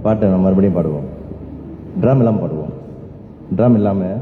பாட்டை நம்ம மறுபடியும் பாடுவோம். ட்ரம் இல்லாமல் பாடுவோம். ட்ரம் இல்லாமல்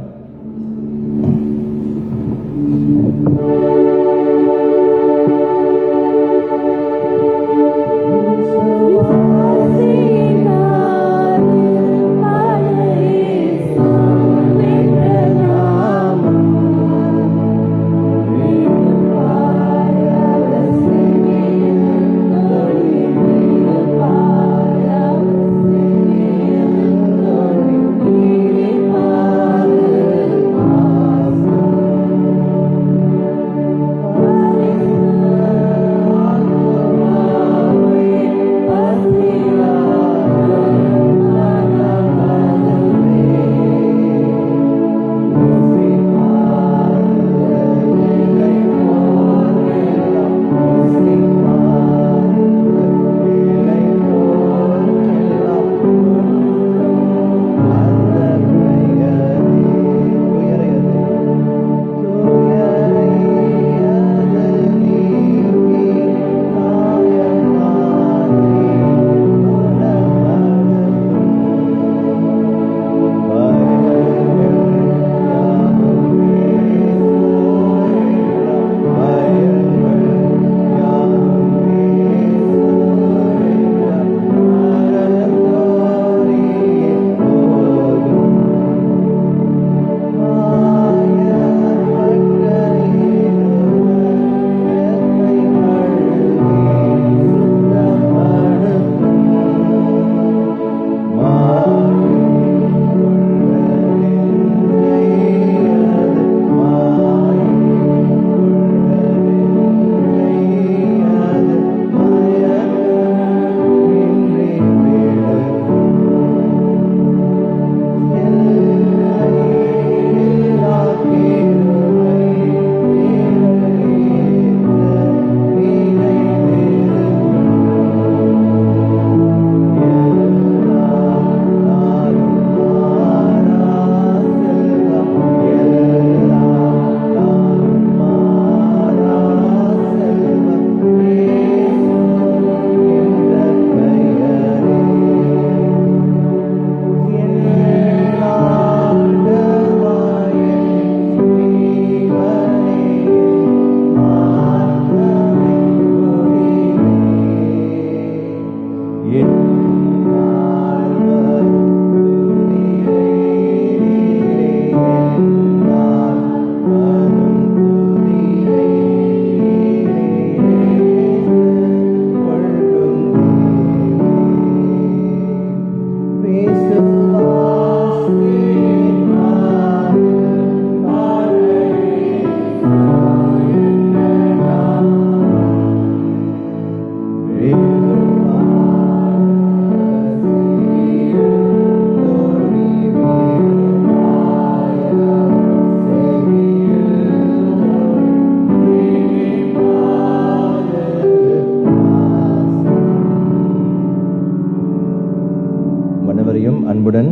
அன்புடன்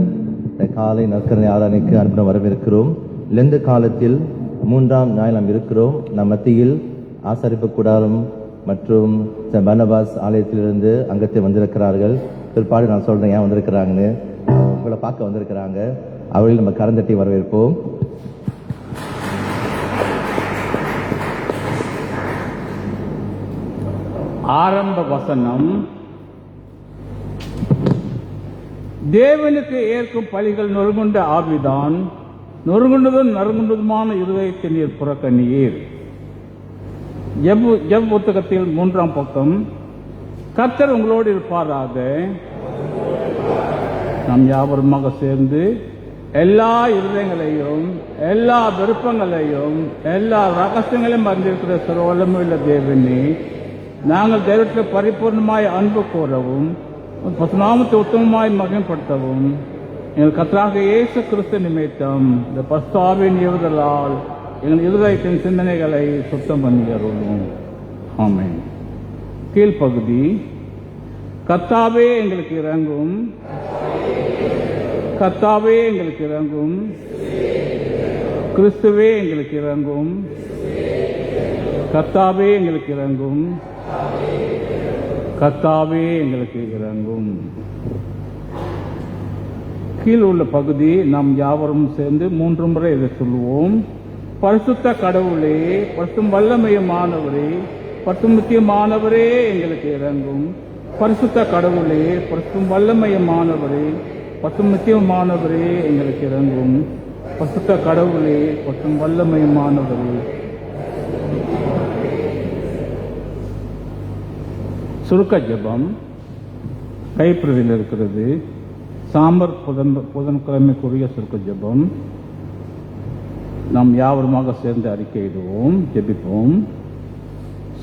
காலை நற்கரணை ஆராதனைக்கு அன்புடன் வரவேற்கிறோம். லெந்து காலத்தில் 3ஆம் நாள் நாம் இருக்கிறோம். நம் மத்தியில் ஆசரிப்பு கூடாரம் மற்றும் பர்னபாஸ் ஆலயத்திலிருந்து அங்கத்தை வந்திருக்கிறார்கள். பிற்பாடு நான் சொல்றேன் ஏன் வந்திருக்கிறாங்கன்னு. உங்களை பார்க்க வந்திருக்கிறாங்க. அவர்கள் நம்ம கரந்தட்டி வரவேற்போம். ஆரம்ப வசனம், தேவனுக்கு ஏற்கும் பலிகள் நொறுங்குண்ட ஆவிதான், நொறுங்குண்டதும் நறுங்குண்டதுமான இருதயத்தை நீர் புறக்கண்ணீர். ஜெப புத்தகத்தில் 3ஆம் பக்கம். கர்த்தர் உங்களோடு இருப்பாராக. நாம் யாவருமாக சேர்ந்து எல்லா இருதயங்களையும் எல்லா விருப்பங்களையும் எல்லா ரகசியங்களையும் அறிந்திருக்கிற சர்வவல்லமையுள்ள தேவனே, நாங்கள் தெய்வத்தில் பரிபூர்ணமாய் அன்பு கூறவும் பசுநாமத்தை உத்தமமாய் மகிமைப்படுத்தவும் எங்கள் கர்த்தராகிய இயேசு கிறிஸ்து நிமித்தம் இந்த பரிசுத்தாவின் ஏவுதலால் எங்கள் இருதயத்தின் சிந்தனைகளை சுத்தம் பண்ணி அருளும். ஆமென். கீழ்ப்பகுதி. கர்த்தாவே எங்களுக்கு இறங்கும், கர்த்தாவே எங்களுக்கு இறங்கும், கிறிஸ்துவே எங்களுக்கு இறங்கும், கர்த்தாவே எங்களுக்கு இறங்கும், கர்த்தாவே எங்களுக்கு இறங்கும். கீழ் உள்ள பகுதி நாம் யாவரும் சேர்ந்து 3 முறை இதை சொல்லுவோம். பரிசுத்த கடவுளே, பரிசுத்த வல்லமையுமானவரே, பரிசுத்த முக்கியமானவரே எங்களுக்கு இறங்கும். பரிசுத்த கடவுளே, பரிசுத்த வல்லமையுமானவரே, பரிசுத்த முக்கியமானவரே எங்களுக்கு இறங்கும். பரிசுத்த கடவுளே, பரிசுத்த வல்லமையுமானவரே. சுருக்க ஜெபம் கைப்பிரதியில் இருக்கிறது. சாம்பர் புதன்கிழமைக்குரிய சுருக்க ஜெபம் நாம் யாவருமாக சேர்ந்து அறிக்கையிடுவோம், ஜெபிப்போம்.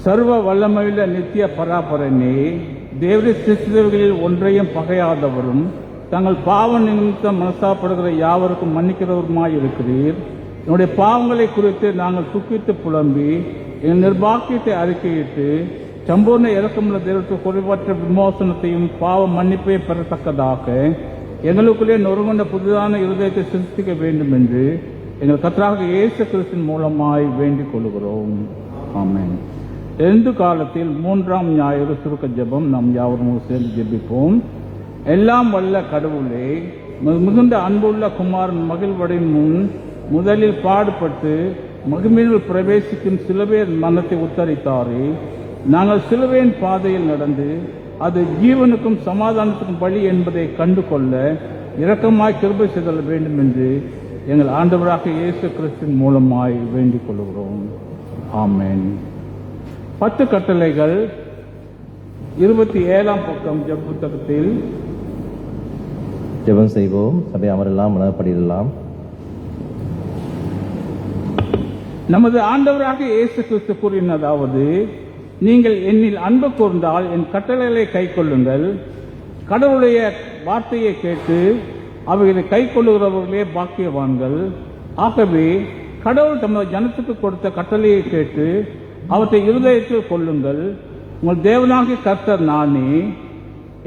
சர்வ வல்லமையுள்ள நித்திய பராபரனே, தேவரை சிருஷ்டித்தவர்களில் ஒன்றையும் பகையாதவரும் தங்கள் பாவ நிமித்தம் மனசாப்படுகிற யாவருக்கும் மன்னிக்கிறவருமாய் இருக்கிறீர். என்னுடைய பாவங்களை குறித்து நாங்கள் துக்கித்து புலம்பி என் நிர்பாக்கியத்தை அறிக்கையிட்டு சம்பூர்ண இறக்கமுள்ள தெய்வத்துக்கு குறைவற்ற விமோசனத்தையும் பாவ மன்னிப்பையும் பெறத்தக்கதாக எங்களுக்குள்ளே நொறுங்கொண்ட புதிதான இருதயத்தை சிருஷ்டிக்க வேண்டும் என்று எங்கள் கர்த்தராகிய இயேசு கிறிஸ்துவின் மூலமாய் வேண்டிக் கொள்கிறோம். ஆமென். எழுந்து காலத்தில் 3ஆம் ஞாயிறு சுருக்க ஜெபம் நாம் யாவரும் சேர்ந்து ஜெபிப்போம். எல்லாம் வல்ல கடவுளே, மிகுந்த அன்புள்ள குமாரன் மகிழ்வடையும் முன் முதலில் பாடுபட்டு மகிமையில் பிரவேசிக்கும் சிலுவையின் மரணத்தை உத்தரித்தாரே, நாங்கள் சிலுவையின் பாதையில் நடந்து அது ஜீவனுக்கும் சமாதானத்துக்கும் வழி என்பதை கண்டு கொள்ள இரக்கமாய் கிருபை செய்தல் வேண்டும் என்று எங்கள் ஆண்டவராக இயேசு கிறிஸ்துவின் மூலமாய் வேண்டிக் கொள்கிறோம். ஆமென். 10 கட்டளைகள் 27ஆம் பக்கம் ஜெப புத்தகத்தில். ஜெபம் செய்வோம். சபை அமரெல்லாம் மனப்படியெல்லாம். நமது ஆண்டவராக இயேசு கிறிஸ்து கூறினதாவது, நீங்கள் என்னில் அன்பு கூர்ந்தால் என் கட்டளைகளை கை கொள்ளுங்கள். கடவுளுடைய வார்த்தையை கேட்டு அவைகளை கை கொள்ளுகிறவர்களே பாக்கியவான்கள். ஆகவே கடவுள் தமது ஜனத்துக்கு கொடுத்த கட்டளையை கேட்டு அவற்றை இருதயத்தில் கொள்ளுங்கள். உங்கள் தேவனாகிய கர்த்தர் நானே.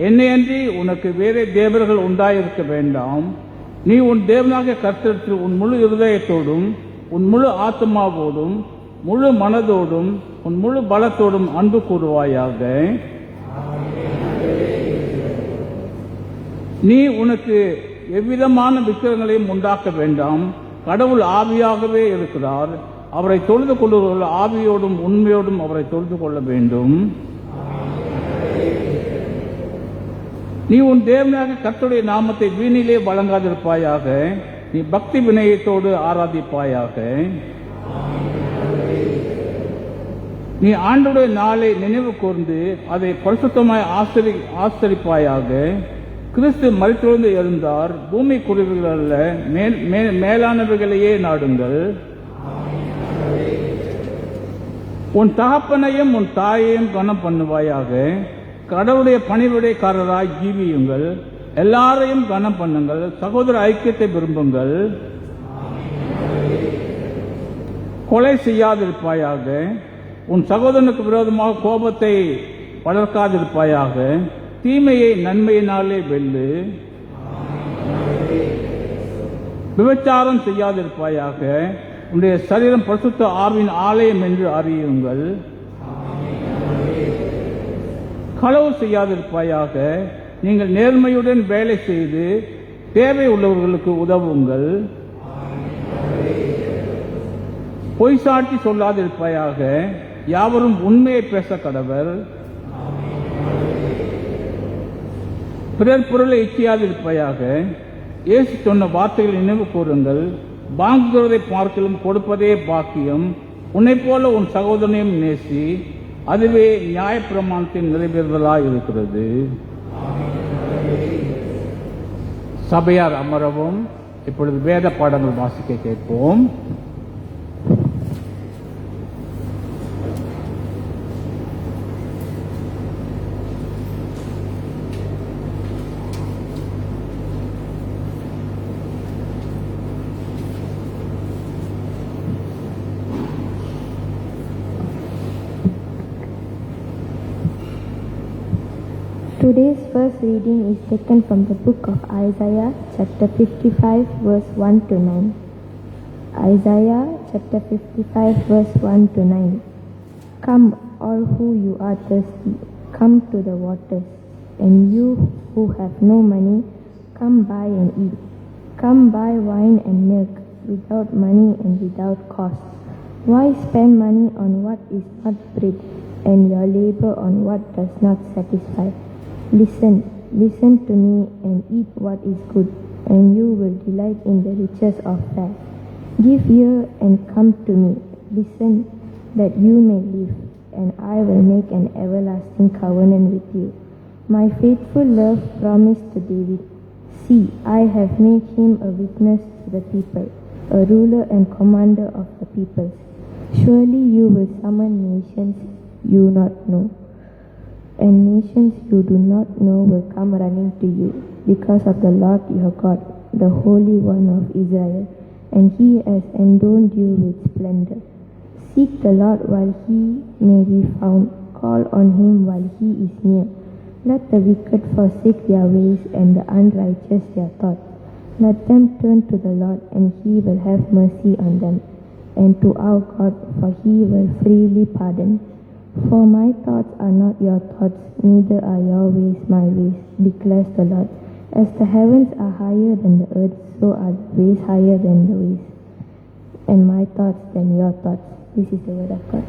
என்னையன்றி உனக்கு வேறே தேவர்கள் உண்டாயிருக்க வேண்டாம். நீ உன் தேவனாகிய கர்த்தரிடத்தில் உன் முழு இருதயத்தோடும் உன் முழு ஆத்மாவோடும் முழு மனதோடும் உன் முழு பலத்தோடும் அன்பு கூறுவாயாக. நீ உனக்கு எவ்விதமான விக்கிரகங்களையும் உண்டாக்க வேண்டாம். கடவுள் ஆவியாகவே இருக்கிறார். அவரை தொழுது கொள்ளுவர்கள் ஆவியோடும் உண்மையோடும் அவரை தொழுது கொள்ள வேண்டும். நீ உன் தேவனாக கர்த்தருடைய நாமத்தை வீணிலே வழங்காதிருப்பாயாக. நீ பக்தி வினயத்தோடு ஆராதிப்பாயாக. நீ ஆண்டவருடைய நாளை நினைவு கூர்ந்து அதை பரிசுத்தமாய் ஆசரிப்பாயாக. கிறிஸ்து மரித்தெழுந்து எழுந்தார். பூமி குருவிகள் அல்ல, மேலானவைகளையே நாடுங்கள். உன் தகப்பனையும் உன் தாயையும் கனம் பண்ணுவாயாக. கடவுளுடைய பணிவிடைக்காரராய் ஜீவியுங்கள். எல்லாரையும் கனம் பண்ணுங்கள். சகோதர ஐக்கியத்தை விரும்புங்கள். கொலை செய்யாதிருப்பாயாக. உன் சகோதரனுக்கு விரோதமாக கோபத்தை வளர்க்காதிருப்பாயாக. தீமையை நன்மையினாலே வெல்லு. விபச்சாரம் செய்யாதிருப்பாயாக. உன்னுடைய சரீரம் பரிசுத்த ஆவியின் ஆலயம் என்று அறியுங்கள். களவு செய்யாதிருப்பாயாக. நீங்கள் நேர்மையுடன் வேலை செய்து தேவை உள்ளவர்களுக்கு உதவுங்கள். பொய் சாட்சி சொல்லாதிருப்பாயாக. யாவரும் உண்மையை பேச கடவர். பிறர் பொருளை இச்சையாதிருப்பாயாக. இயேசு சொன்ன வார்த்தைகளை நினைவு கூறுங்கள். வாங்குகிறதை பார்க்கலும் கொடுப்பதே பாக்கியம். உன்னை போல உன் சகோதரனையும் நேசி. அதுவே நியாயப்பிரமாணத்தின் நிறைவேறுதலாய் இருக்கிறது. சபையார் அமரவும். இப்பொழுது வேத பாடங்கள் வாசிக்க கேட்போம். Today's first reading is taken from the book of Isaiah, chapter 55, verse 1 to 9. Isaiah, chapter 55, verse 1 to 9. Come, all who you are thirsty, come to the waters, and you who have no money, come buy and eat. Come buy wine and milk without money and without cost. Why spend money on what is not bread and your labor on what does not satisfy? Listen to me and eat what is good, and you will delight in the riches of fare. Give ear and come to me. Listen that you may live, and I will make an everlasting covenant with you. My faithful love promised to David. See, I have made him a witness to the people, a ruler and commander of the peoples. Surely you will summon nations you not know, and nations you do not know will come running to you, because of the Lord your God, the Holy One of Israel, and he has endowed you with splendor. Seek the Lord while he may be found, call on him while he is near. Let the wicked forsake their ways and the unrighteous their thoughts. Let them turn to the Lord, and he will have mercy on them, and to our God, for he will freely pardon. For my thoughts are not your thoughts, neither are your ways my ways, declares the Lord. As the heavens are higher than the earth, so are the ways higher than the ways, and my thoughts than your thoughts. This is the word of God.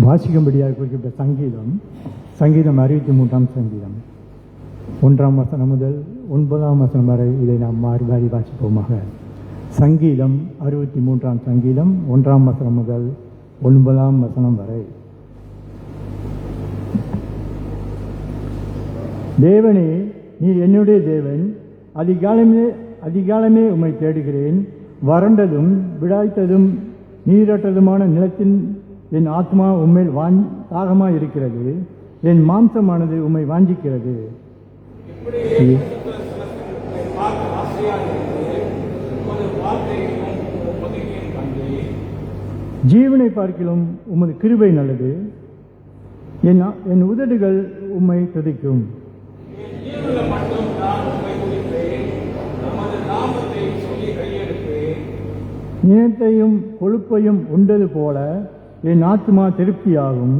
வாசிக்கும்படியாக குறிப்பிட்ட சங்கீதம் 63ஆம் சங்கீதம் 1ஆம் வசனம் முதல் 9ஆம் வசனம் வரை இதை நாம் மாறி மாறி வாசிப்போமாக. சங்கீதம் 63ஆம் சங்கீதம் 1ஆம் வசனம் முதல் 9ஆம் வசனம் வரை. தேவனே, நீர் என்னுடைய தேவன், அதிகாலமே உம்மை தேடுகிறேன். வறண்டதும் விடாய்த்ததும் நீரற்றதுமான நிலத்தின் என் ஆத்மா உம்மையில் தாகமாக இருக்கிறது. என் மாம்சமானது உம்மை வாஞ்சிக்கிறது. ஜீவனை பார்க்கிலும் உமது கிருபை நல்லது. என் உதடுகள் உம்மை துதிக்கும். இனத்தையும் கொழுப்பையும் உண்டது போல என் ஆத்மா திருப்தியாகும்.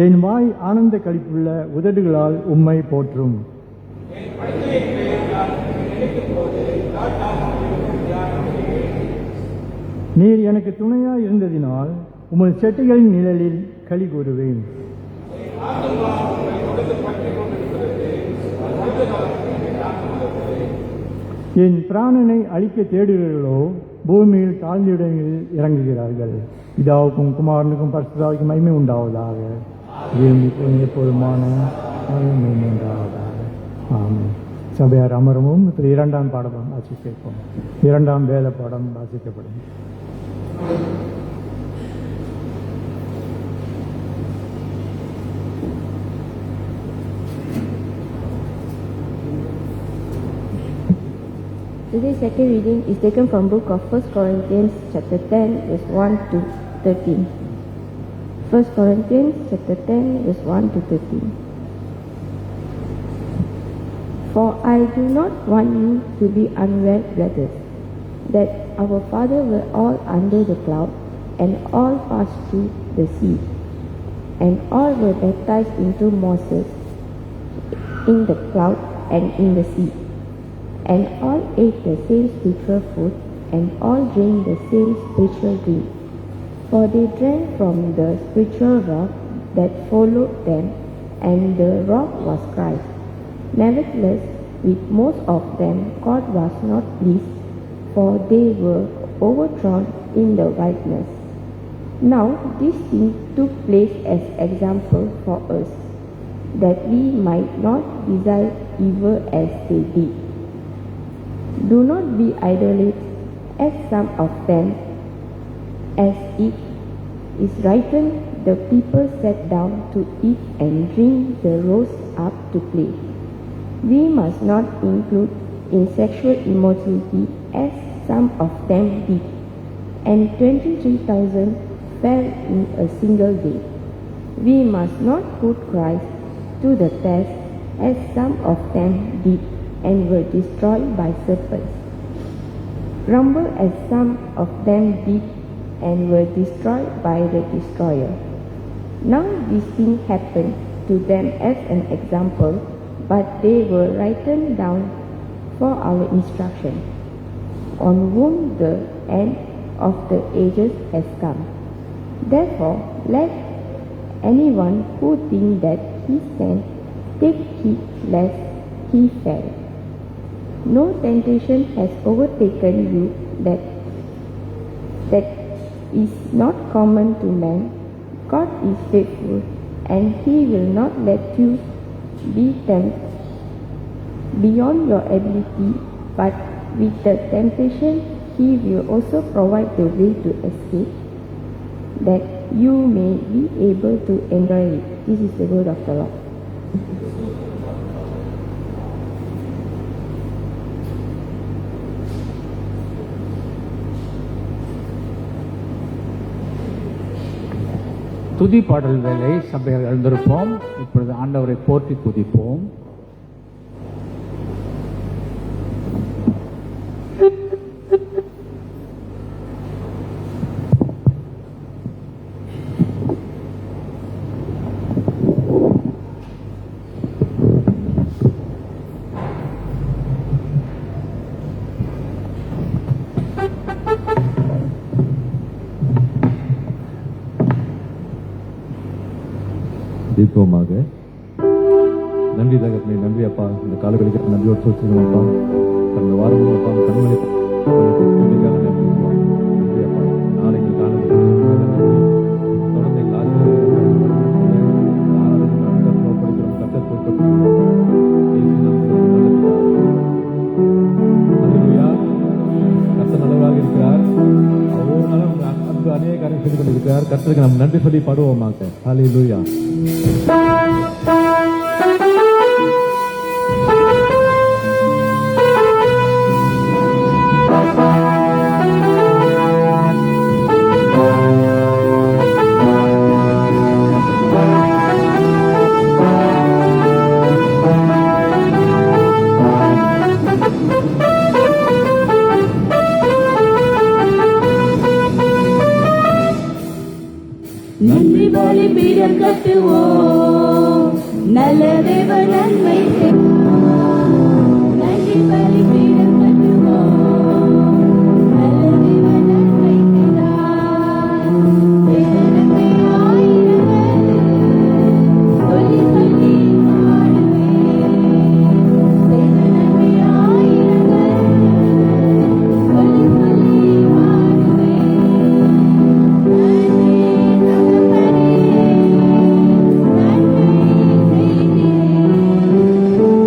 என் வாய் ஆனந்த களிப்புள்ள உதடுகளால் உம்மை போற்றும். நீர் எனக்கு துணையாய் இருந்ததினால் உமது செட்டிகளின் நிழலில் களி கூறுவேன். என் பிராணனை அழிக்க தேடுகிறீர்களோ பூமியில் தாழ்ந்த இடங்களில் இறங்குகிறார்கள். பிதாவுக்கும் குமாரனுக்கும் பரிசுத்தாவிக்கும் மகிமை உண்டாவதாக. எப்போதுமான மகிமை உண்டாவதாக. ஆமென். சபையார் அமரமும் 2ஆம் பாடம் வாசிக்கப்படும். 2ஆம் வேத பாடம் வாசிக்கப்படும். Today's second reading is taken from book of 1 Corinthians chapter 10 verse 1 to 13. 1 Corinthians chapter 10 verse 1 to 13. For I do not want you to be unaware, brothers, that our father were all under the cloud, and all passed through the sea, and all were baptized into Moses in the cloud and in the sea. And all ate the same spiritual food, and all drank the same spiritual drink. For they drank from the spiritual rock that followed them, and the rock was Christ. Nevertheless, with most of them God was not pleased, for they were overthrown in the wilderness. Now this thing took place as example for us, that we might not desire evil as they did. Do not be idolaters, as some of them, as it is written, the people sat down to eat and drink, the rose up to play. We must not include in sexual immorality, as some of them did, and 23,000 fell in a single day. We must not put Christ to the test, as some of them did, and were destroyed by serpents. Grumble as some of them did and were destroyed by the destroyer. Now this thing happened to them as an example, but they were written down for our instruction, on whom the end of the ages has come. Therefore, let anyone who thinks that he stands take heed lest he fall. No temptation has overtaken you that is not common to man. God is faithful, and He will not let you be tempted beyond your ability, but with the temptation He will also provide the way to escape, that you may be able to enjoy it. This is the word of the Lord. துதி பாடல் வேலை சபையார் எழுந்திருப்போம். இப்பொழுது ஆண்டவரை போற்றி துதிப்போம். தீபமாக நன்றி தகப்பனே, நன்றி அப்பா. இந்த காலவெளிக்கு நன்றியோடு சொல்லுங்க அப்பா. கடந்த வாரம் அப்பா கண்மணி நன்றிக்காக நன்றி அப்பா. நாளைக்கு காணும் தொடர்ந்து எங்கள் ஆசிரியர் கர்த்தர் நல்லவராக இருக்கிறார். ஒவ்வொரு நாளும் அன்பு அநேக காரியம் செய்து கொண்டிருக்கிறார். கர்த்தருக்கு நாம் நன்றி சொல்லி பாடுவோமாக. ஹல்லேலூயா. நன்றி பலிபீடம் கட்டுவோம், நல்ல தேவ நன்மை செய்வோம். நன்றி பலிபீடம் கட்டுவோம், நல்ல தேவ நன்மை செய்தார். தேவ நன்மை ஆயிரங்கள் சொல்லி சொல்லி பாடுவேன். தேவ நன்மை ஆயிரங்கள் சொல்லி சொல்லி பாடுவேன். நன்றி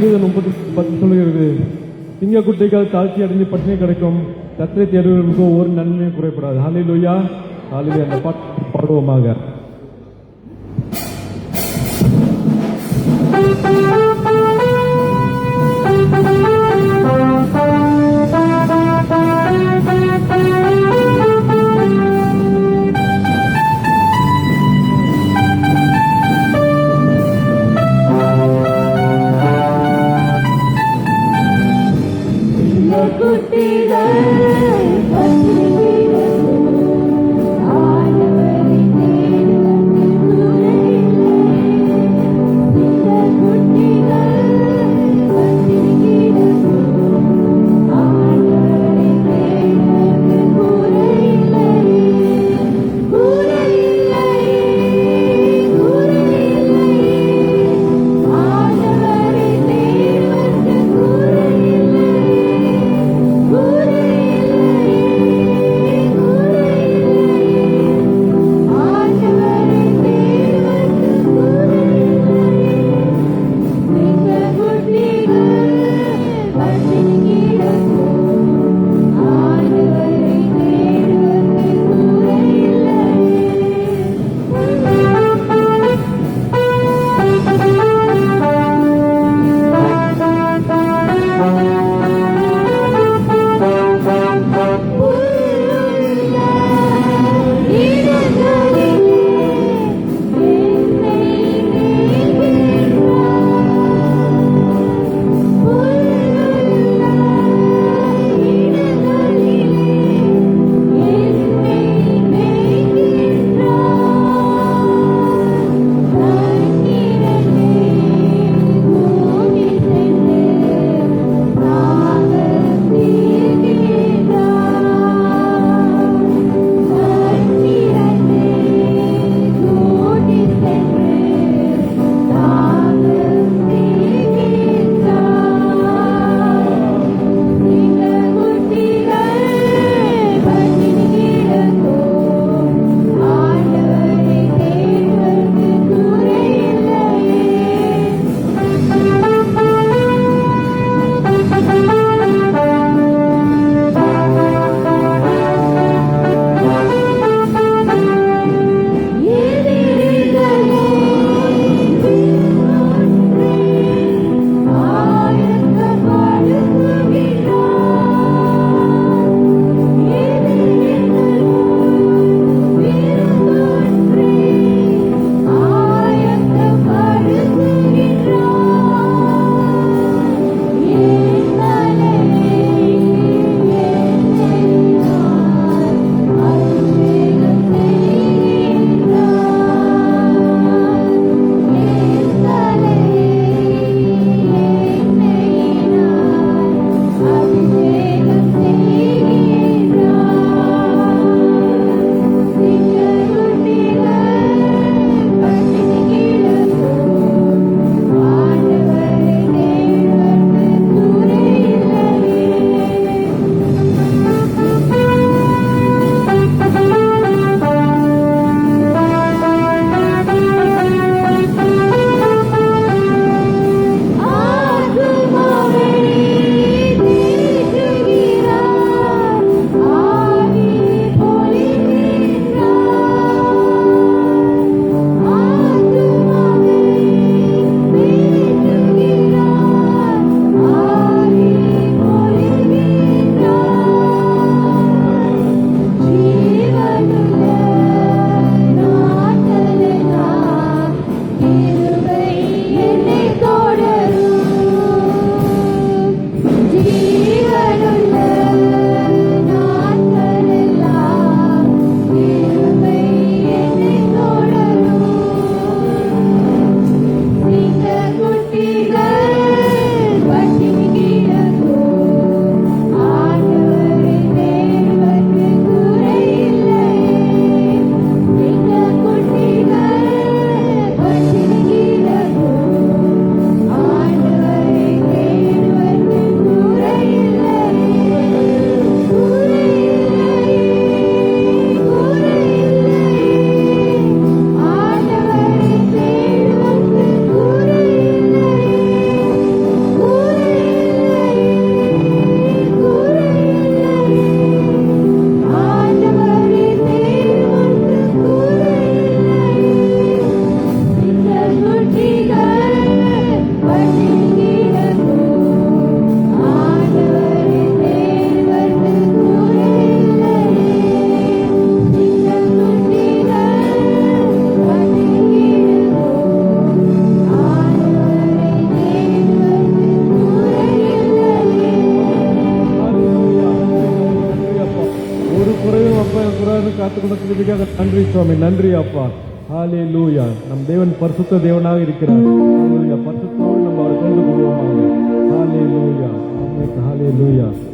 சங்கீதம் 30:10 சொல்லுகிறது, சிங்க குட்டிகள் தாழ்ச்சி அடைஞ்சு பட்டினி கிடைக்கும், கர்த்தரை தேடுவதற்கு ஒரு நன்மையும் குறைப்படாது. ஹல்லேலூயா, ஹல்லேலூயா. அந்த பாட்டு பாடுவோமாக. குட்டிகள் பற்றி கிடக்கும், ஆண்டவரை தேடி கிருபைக்காக நன்றி சுவாமி, நன்றி அப்பா. ஹalleluya. நம் தேவன் பரிசுத்த தேவனாக இருக்கிறார். ஹalleluya. பரிசுத்தத்தோடு நம்ம அவரை தொழுது கொள்வோமாக. ஹalleluya. ஆமென். ஹalleluya.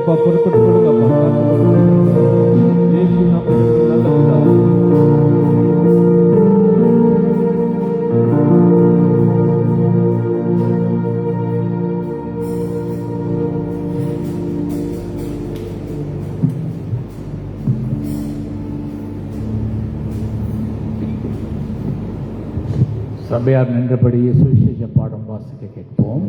அப்பா பொறுப்பட்டு கொடுங்க அப்பா இயேசு நாமத்தில் நல்ல பிதாவே. சபையார் நின்றபடியே சுவிசேஷ பாடம் வாசிக்க கேட்போம்.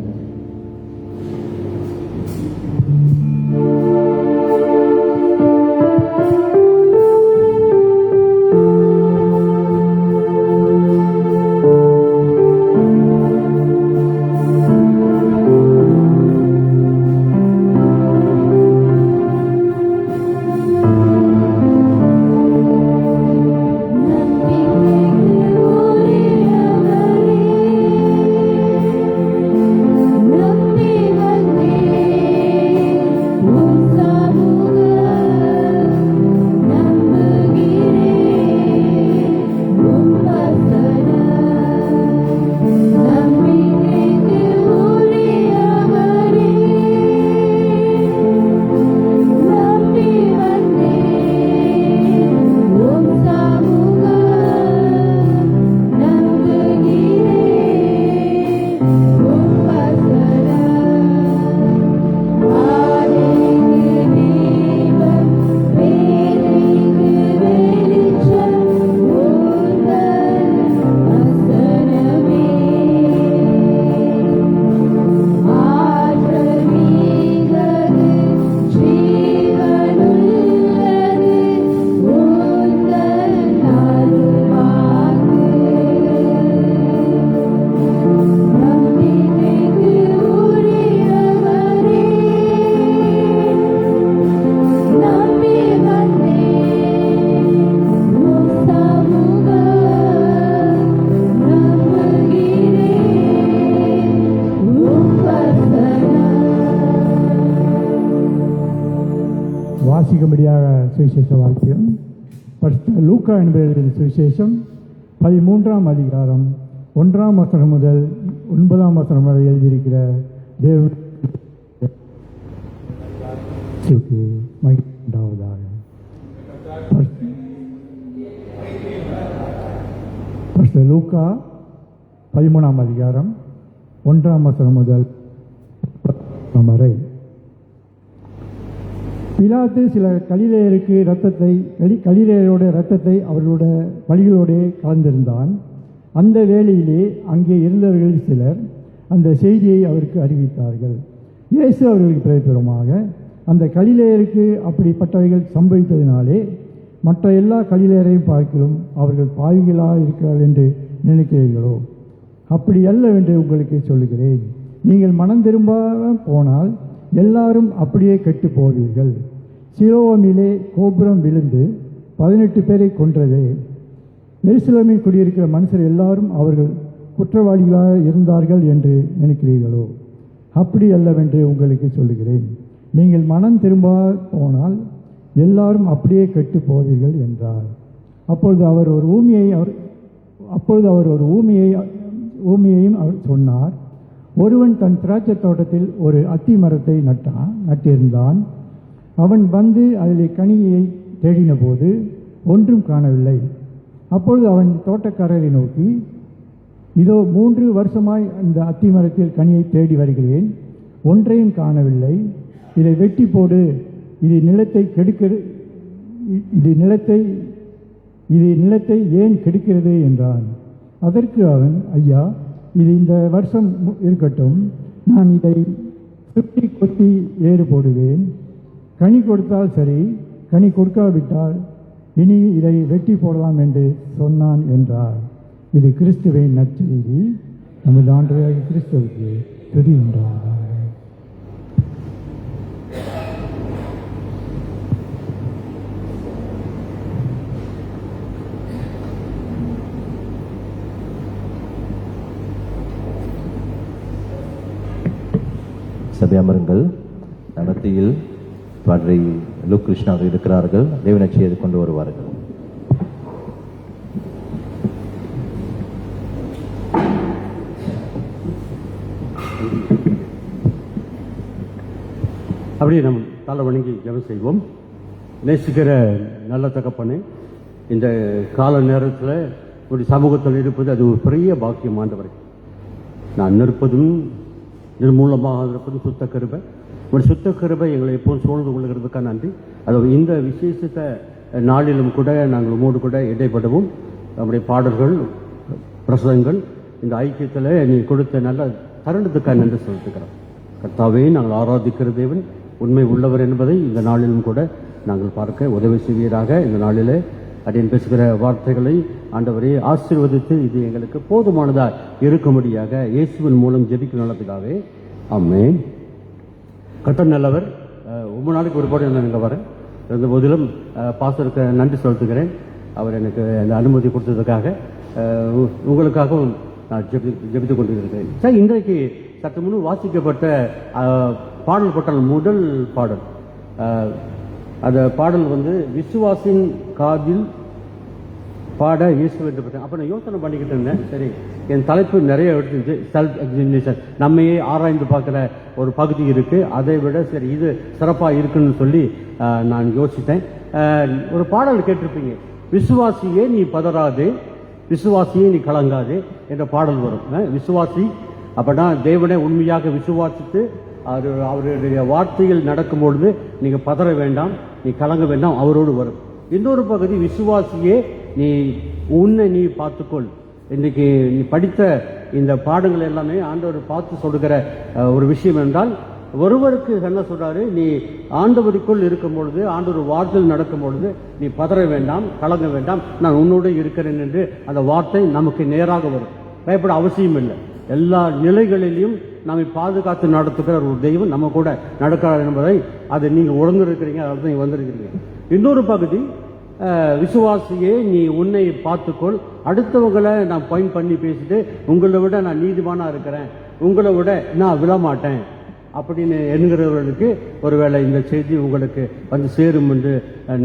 வாசிக்கும்படியாக சுவிசேஷ வாக்கியம் பரிசுத்த லூக்கா என்பது சுவிசேஷம் 13ஆம் அதிகாரம் 1ஆம் வசனம் முதல் 9ஆம் வசனம் வரை எழுதியிருக்கிற தேவனுக்கு மகிமை உண்டாவதாக. பரிசுத்த லூக்கா 13ஆம் அதிகாரம் 1ஆம் வசனம் முதல் 9ஆம் வரை. பிலாத்து சில கலிலேயருக்கு கலிலேயரோட இரத்தத்தை அவர்களுடைய பலிகளோடு கலந்திருந்தான். அந்த வேளையிலே அங்கே இருந்தவர்களில் சிலர் அந்த செய்தியை அவருக்கு அறிவித்தார்கள். இயேசு அவர்களுக்கு பிரதிபலமாக, அந்த கலிலேயருக்கு அப்படிப்பட்டவைகள் சம்பவித்ததினாலே மற்ற எல்லா கலிலேயரையும் பார்க்கிலும் அவர்கள் பாவிகளாக இருக்கிறார்கள் என்று நினைக்கிறீர்களோ? அப்படி அல்லவென்று உங்களுக்கு சொல்லுகிறேன். நீங்கள் மனம் திரும்ப போனால் எல்லாரும் அப்படியே கெட்டு போவீர்கள். சிலோவாமிலே கோபுரம் விழுந்து 18 பேரை கொன்றது. எருசலேமில் குடியிருக்கிற மனுஷர் எல்லாரும் அவர்கள் குற்றவாளிகளாக இருந்தார்கள் என்று நினைக்கிறீர்களோ? அப்படி அல்லவென்று உங்களுக்கு சொல்லுகிறேன். நீங்கள் மனம் திரும்ப போனால் எல்லாரும் அப்படியே கெட்டு போவீர்கள் என்றார். அப்பொழுது அவர் ஒரு ஊமையையும் அவர் சொன்னார். ஒருவன் தன் திராட்சை தோட்டத்தில் ஒரு அத்தி மரத்தை நட்டிருந்தான். அவன் வந்து அதில் கனியை தேடின போது ஒன்றும் காணவில்லை. அப்பொழுது அவன் தோட்டக்காரரை நோக்கி, இதோ 3 வருஷமாய் இந்த அத்தி மரத்தில் கனியை தேடி வருகிறேன், ஒன்றையும் காணவில்லை. இதை வெட்டி போடு, இது நிலத்தை ஏன் கெடுக்கிறது என்றான். அதற்கு அவன், ஐயா, இது இந்த வருஷம் இருக்கட்டும், நான் இதை சுற்றி கொத்தி ஏறு போடுவேன். கனி கொடுத்தால் சரி, கனி கொடுக்காவிட்டால் இனி இதை வெட்டி போடலாம் என்று சொன்னான் என்றார். இது கிறிஸ்துவின் நற்செய்தி. நமது ஆண்டவராகிய கிறிஸ்துவுக்கு துதி உண்டாவதாக. சபை அமருங்கள். மத்தியில் பாட்ரி லூக் கிருஷ்ணா இருக்கிறார்கள். தேவனச்சி எது கொண்டு வருவார்கள். அப்படியே நம்ம தலை வணங்கி ஜெபம் செய்வோம். நேசிக்கிற நல்ல தகப்பனே, இந்த கால நேரத்தில் ஒரு சமூகத்தில் இருப்பது அது ஒரு பெரிய பாக்கியம் ஆண்டவரே. நான் நிற்பதும் நிர்மூலமாக இருப்பதும் சுத்த கிருபை. ஒரு சுத்த கிருபை எங்களை எப்போது சூழ்ந்து கொள்கிறதுக்காக நன்றி. அது இந்த விசேஷத்த நாளிலும் கூட நாங்கள் உமோடு கூட இடைப்படவும் நம்முடைய பாடல்கள் பிரசங்கங்கள் இந்த ஐக்கியத்தில் நீ கொடுத்த நல்ல தருணத்துக்காக நன்றி செலுத்துக்கிறோம். கர்த்தாவே, நாங்கள் ஆராதிக்கிற தேவன் உண்மை உள்ளவர் என்பதை இந்த நாளிலும் கூட நாங்கள் பார்க்க உதவி செய்வீராக. இந்த நாளிலே அடியேன் பேசுகிற வார்த்தைகளை ஆண்டவரே ஆசீர்வதித்து இது எங்களுக்கு போதுமானதாக இருக்கும்படியாக இயேசுவின் மூலம் ஜெபிக்க நல்லதாவே. ஆமென். கர்த்தர் நல்லவர். ரொம்ப நாளைக்கு ஒருபாடு நான் இங்கே வரேன். இருந்த போதிலும் பாஸ்டருக்கு நன்றி செலுத்துகிறேன். அவர் எனக்கு அந்த அனுமதி கொடுத்ததுக்காக. உங்களுக்காகவும் நான் ஜெபித்துக் கொண்டிருக்கிறேன். சார், இன்றைக்கு சற்று முன் வாசிக்கப்பட்ட பாடல் போட்டால் முதல் பாடல், அந்த பாடல் விசுவாசின் காதில் பாட இயேசு என்று பார்த்தேன். அப்போ நான் யோசனை பண்ணிக்கிட்டு இருந்தேன். சரி, என் தலைப்பு நிறைய எடுத்துச்சு. செல்ஃப் எக்ஸாமினேஷன், நம்மையே ஆராய்ந்து பார்க்குற ஒரு பகுதி இருக்குது. அதை விட சரி இது சிறப்பாக இருக்குன்னு சொல்லி நான் யோசித்தேன். ஒரு பாடல் கேட்டிருப்பீங்க, விசுவாசியே நீ பதறாதே, விசுவாசியே நீ கலங்காதே என்ற பாடல் வரும். விசுவாசி அப்படின்னா தேவனை உண்மையாக விசுவாசித்து அவருடைய வார்த்தையில் நடக்கும் பொழுது நீங்கள் பதற வேண்டாம், நீ கலங்க வேண்டாம், அவரோடு வரும். இன்னொரு பகுதி, விசுவாசியே நீ உன்னை நீ பார்த்துக்கொள். இன்றைக்கு நீ படித்த இந்த பாடங்கள் எல்லாமே ஆண்டவர் பார்த்து சொல்லுகிற ஒரு விஷயம் என்றால், ஒருவருக்கு என்ன சொல்றாரு, நீ ஆண்டவருக்குள் இருக்கும் பொழுது, ஆண்டவர் வார்த்தையில் நடக்கும் பொழுது நீ பதற வேண்டாம், கலங்க வேண்டாம், நான் உன்னோடு இருக்கிறேன் என்று அந்த வார்த்தை நமக்கு நேராக வரும். பயப்பட அவசியம் இல்லை. எல்லா நிலைகளிலும் நம்மை பாதுகாத்து நடத்துகிற ஒரு தெய்வம் நம்ம கூட நடக்கிறார் என்பதை அதை நீங்கள் உணர்ந்திருக்கிறீங்க. அதான் நீங்க வந்திருக்கிறீங்க. இன்னொரு பகுதி, விசுவாசியே நீ உன்னை பார்த்துக்கொள், அடுத்தவங்களை நான் பாயிண்ட் பண்ணி பேசிட்டு உங்களை விட நான் நீதிமானா இருக்கிறேன், உங்களை விட நான் விழமாட்டேன் அப்படின்னு என்கிறவர்களுக்கு ஒருவேளை இந்த செய்தி உங்களுக்கு சேரும் என்று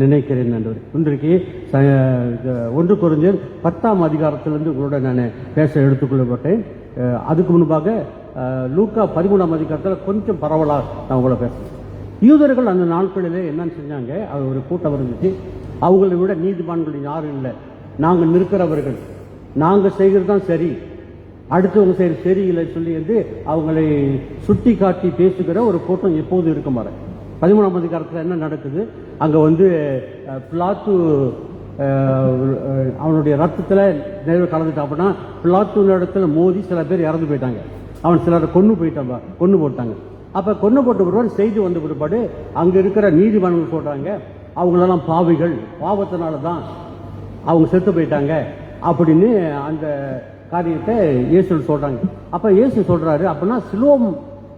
நினைக்கிறேன். இன்றைக்கு 1 கொரிந்தியர் 10ஆம் அதிகாரத்திலிருந்து உங்களோட நான் பேச எடுத்துக்கொள்ளப்பட்டேன். அதுக்கு முன்பாக லூக்கா 13ஆம் அதிகாரத்தில் கொஞ்சம் பரவலாக நான் உங்களை பேசுகிறேன். யூதர்கள் அந்த நாட்களிலே என்னன்னு செஞ்சாங்க, அது ஒரு கூட்டம் இருந்துச்சு. அவங்களை விட நீதிமான்கள் யாரும் இல்லை, நாங்கள் நிற்கிறவர்கள், நாங்கள் செய்கிறது தான் சரி, அடுத்தவங்க செய்கிற சரியில்லை சொல்லி அவங்களை சுட்டி காட்டி பேசுகிற ஒரு கூட்டம் எப்போது இருக்கும் வர. 13ஆம் அதிகாரத்தில் என்ன நடக்குது, அங்கே பிலாத்து அவனுடைய ரத்தத்தில் நிறைவு கலந்துட்டான். அப்படின்னா பிலாத்து இடத்துல மோதி சில பேர் இறந்து போயிட்டாங்க, அவன் சிலரை கொண்டு போட்டாங்க. அப்போ கொண்டு போட்ட பிற்பாடு செய்தி வந்த பிற்பாடு அங்கே இருக்கிற நீதிமன்றங்கள் சொல்கிறாங்க, அவங்களெல்லாம் பாவிகள், பாவத்தினால தான் அவங்க செத்து போயிட்டாங்க அப்படின்னு அந்த காரியத்தை இயேசு சொல்கிறாங்க. அப்போ இயேசு சொல்கிறாரு, அப்படின்னா சிலோம்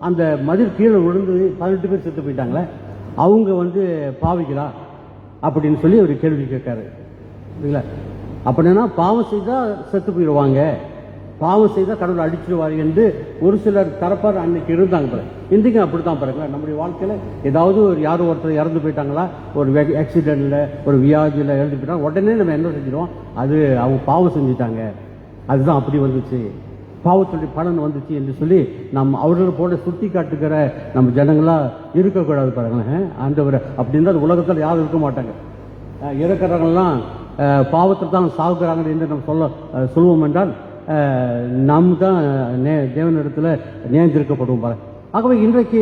அந்த மதில் கீழே விழுந்து 18 பேர் செத்து போயிட்டாங்களே, அவங்க பாவிகளா அப்படின்னு சொல்லி ஒரு கேள்வி கேட்காரு. இல்லைங்களா? அப்படின்னா பாவம் செய்தால் செத்து போயிடுவாங்க, பாவம் செய்தால் கடவுள் அடிச்சிடுவார் என்று ஒரு சிலர் தரப்பார் அன்னைக்கு இருந்தாங்க. பாருங்க, இன்றைக்கும் அப்படித்தான் பாருங்களேன். நம்முடைய வாழ்க்கையில் ஏதாவது யாரும் ஒருத்தர் இறந்து போயிட்டாங்களா, ஒரு ஆக்சிடென்ட்ல ஒரு வியாதியில் இறந்து போயிட்டாங்க, உடனே நம்ம என்ன செஞ்சிடும், அது அவங்க பாவம் செஞ்சுட்டாங்க, அதுதான் அப்படி வந்துச்சு, பாவத்துடைய பலன் வந்துச்சு என்று சொல்லி நம்ம அவர்களை போல சுட்டி காட்டுகிற நம்ம ஜனங்களா இருக்கக்கூடாது. பாருங்களேன், ஆண்டவர் அப்படின்ற உலகத்தில் யாரும் இருக்க மாட்டாங்க. இறக்கிறவங்கலாம் பாவத்தை தான் சாகுறாங்க என்று நம்ம சொல்லுவோம் என்றால் நாம் தான் தேவனிடத்தில் நியந்திருக்கப்படுவோம். பாருங்க, ஆகவே இன்றைக்கு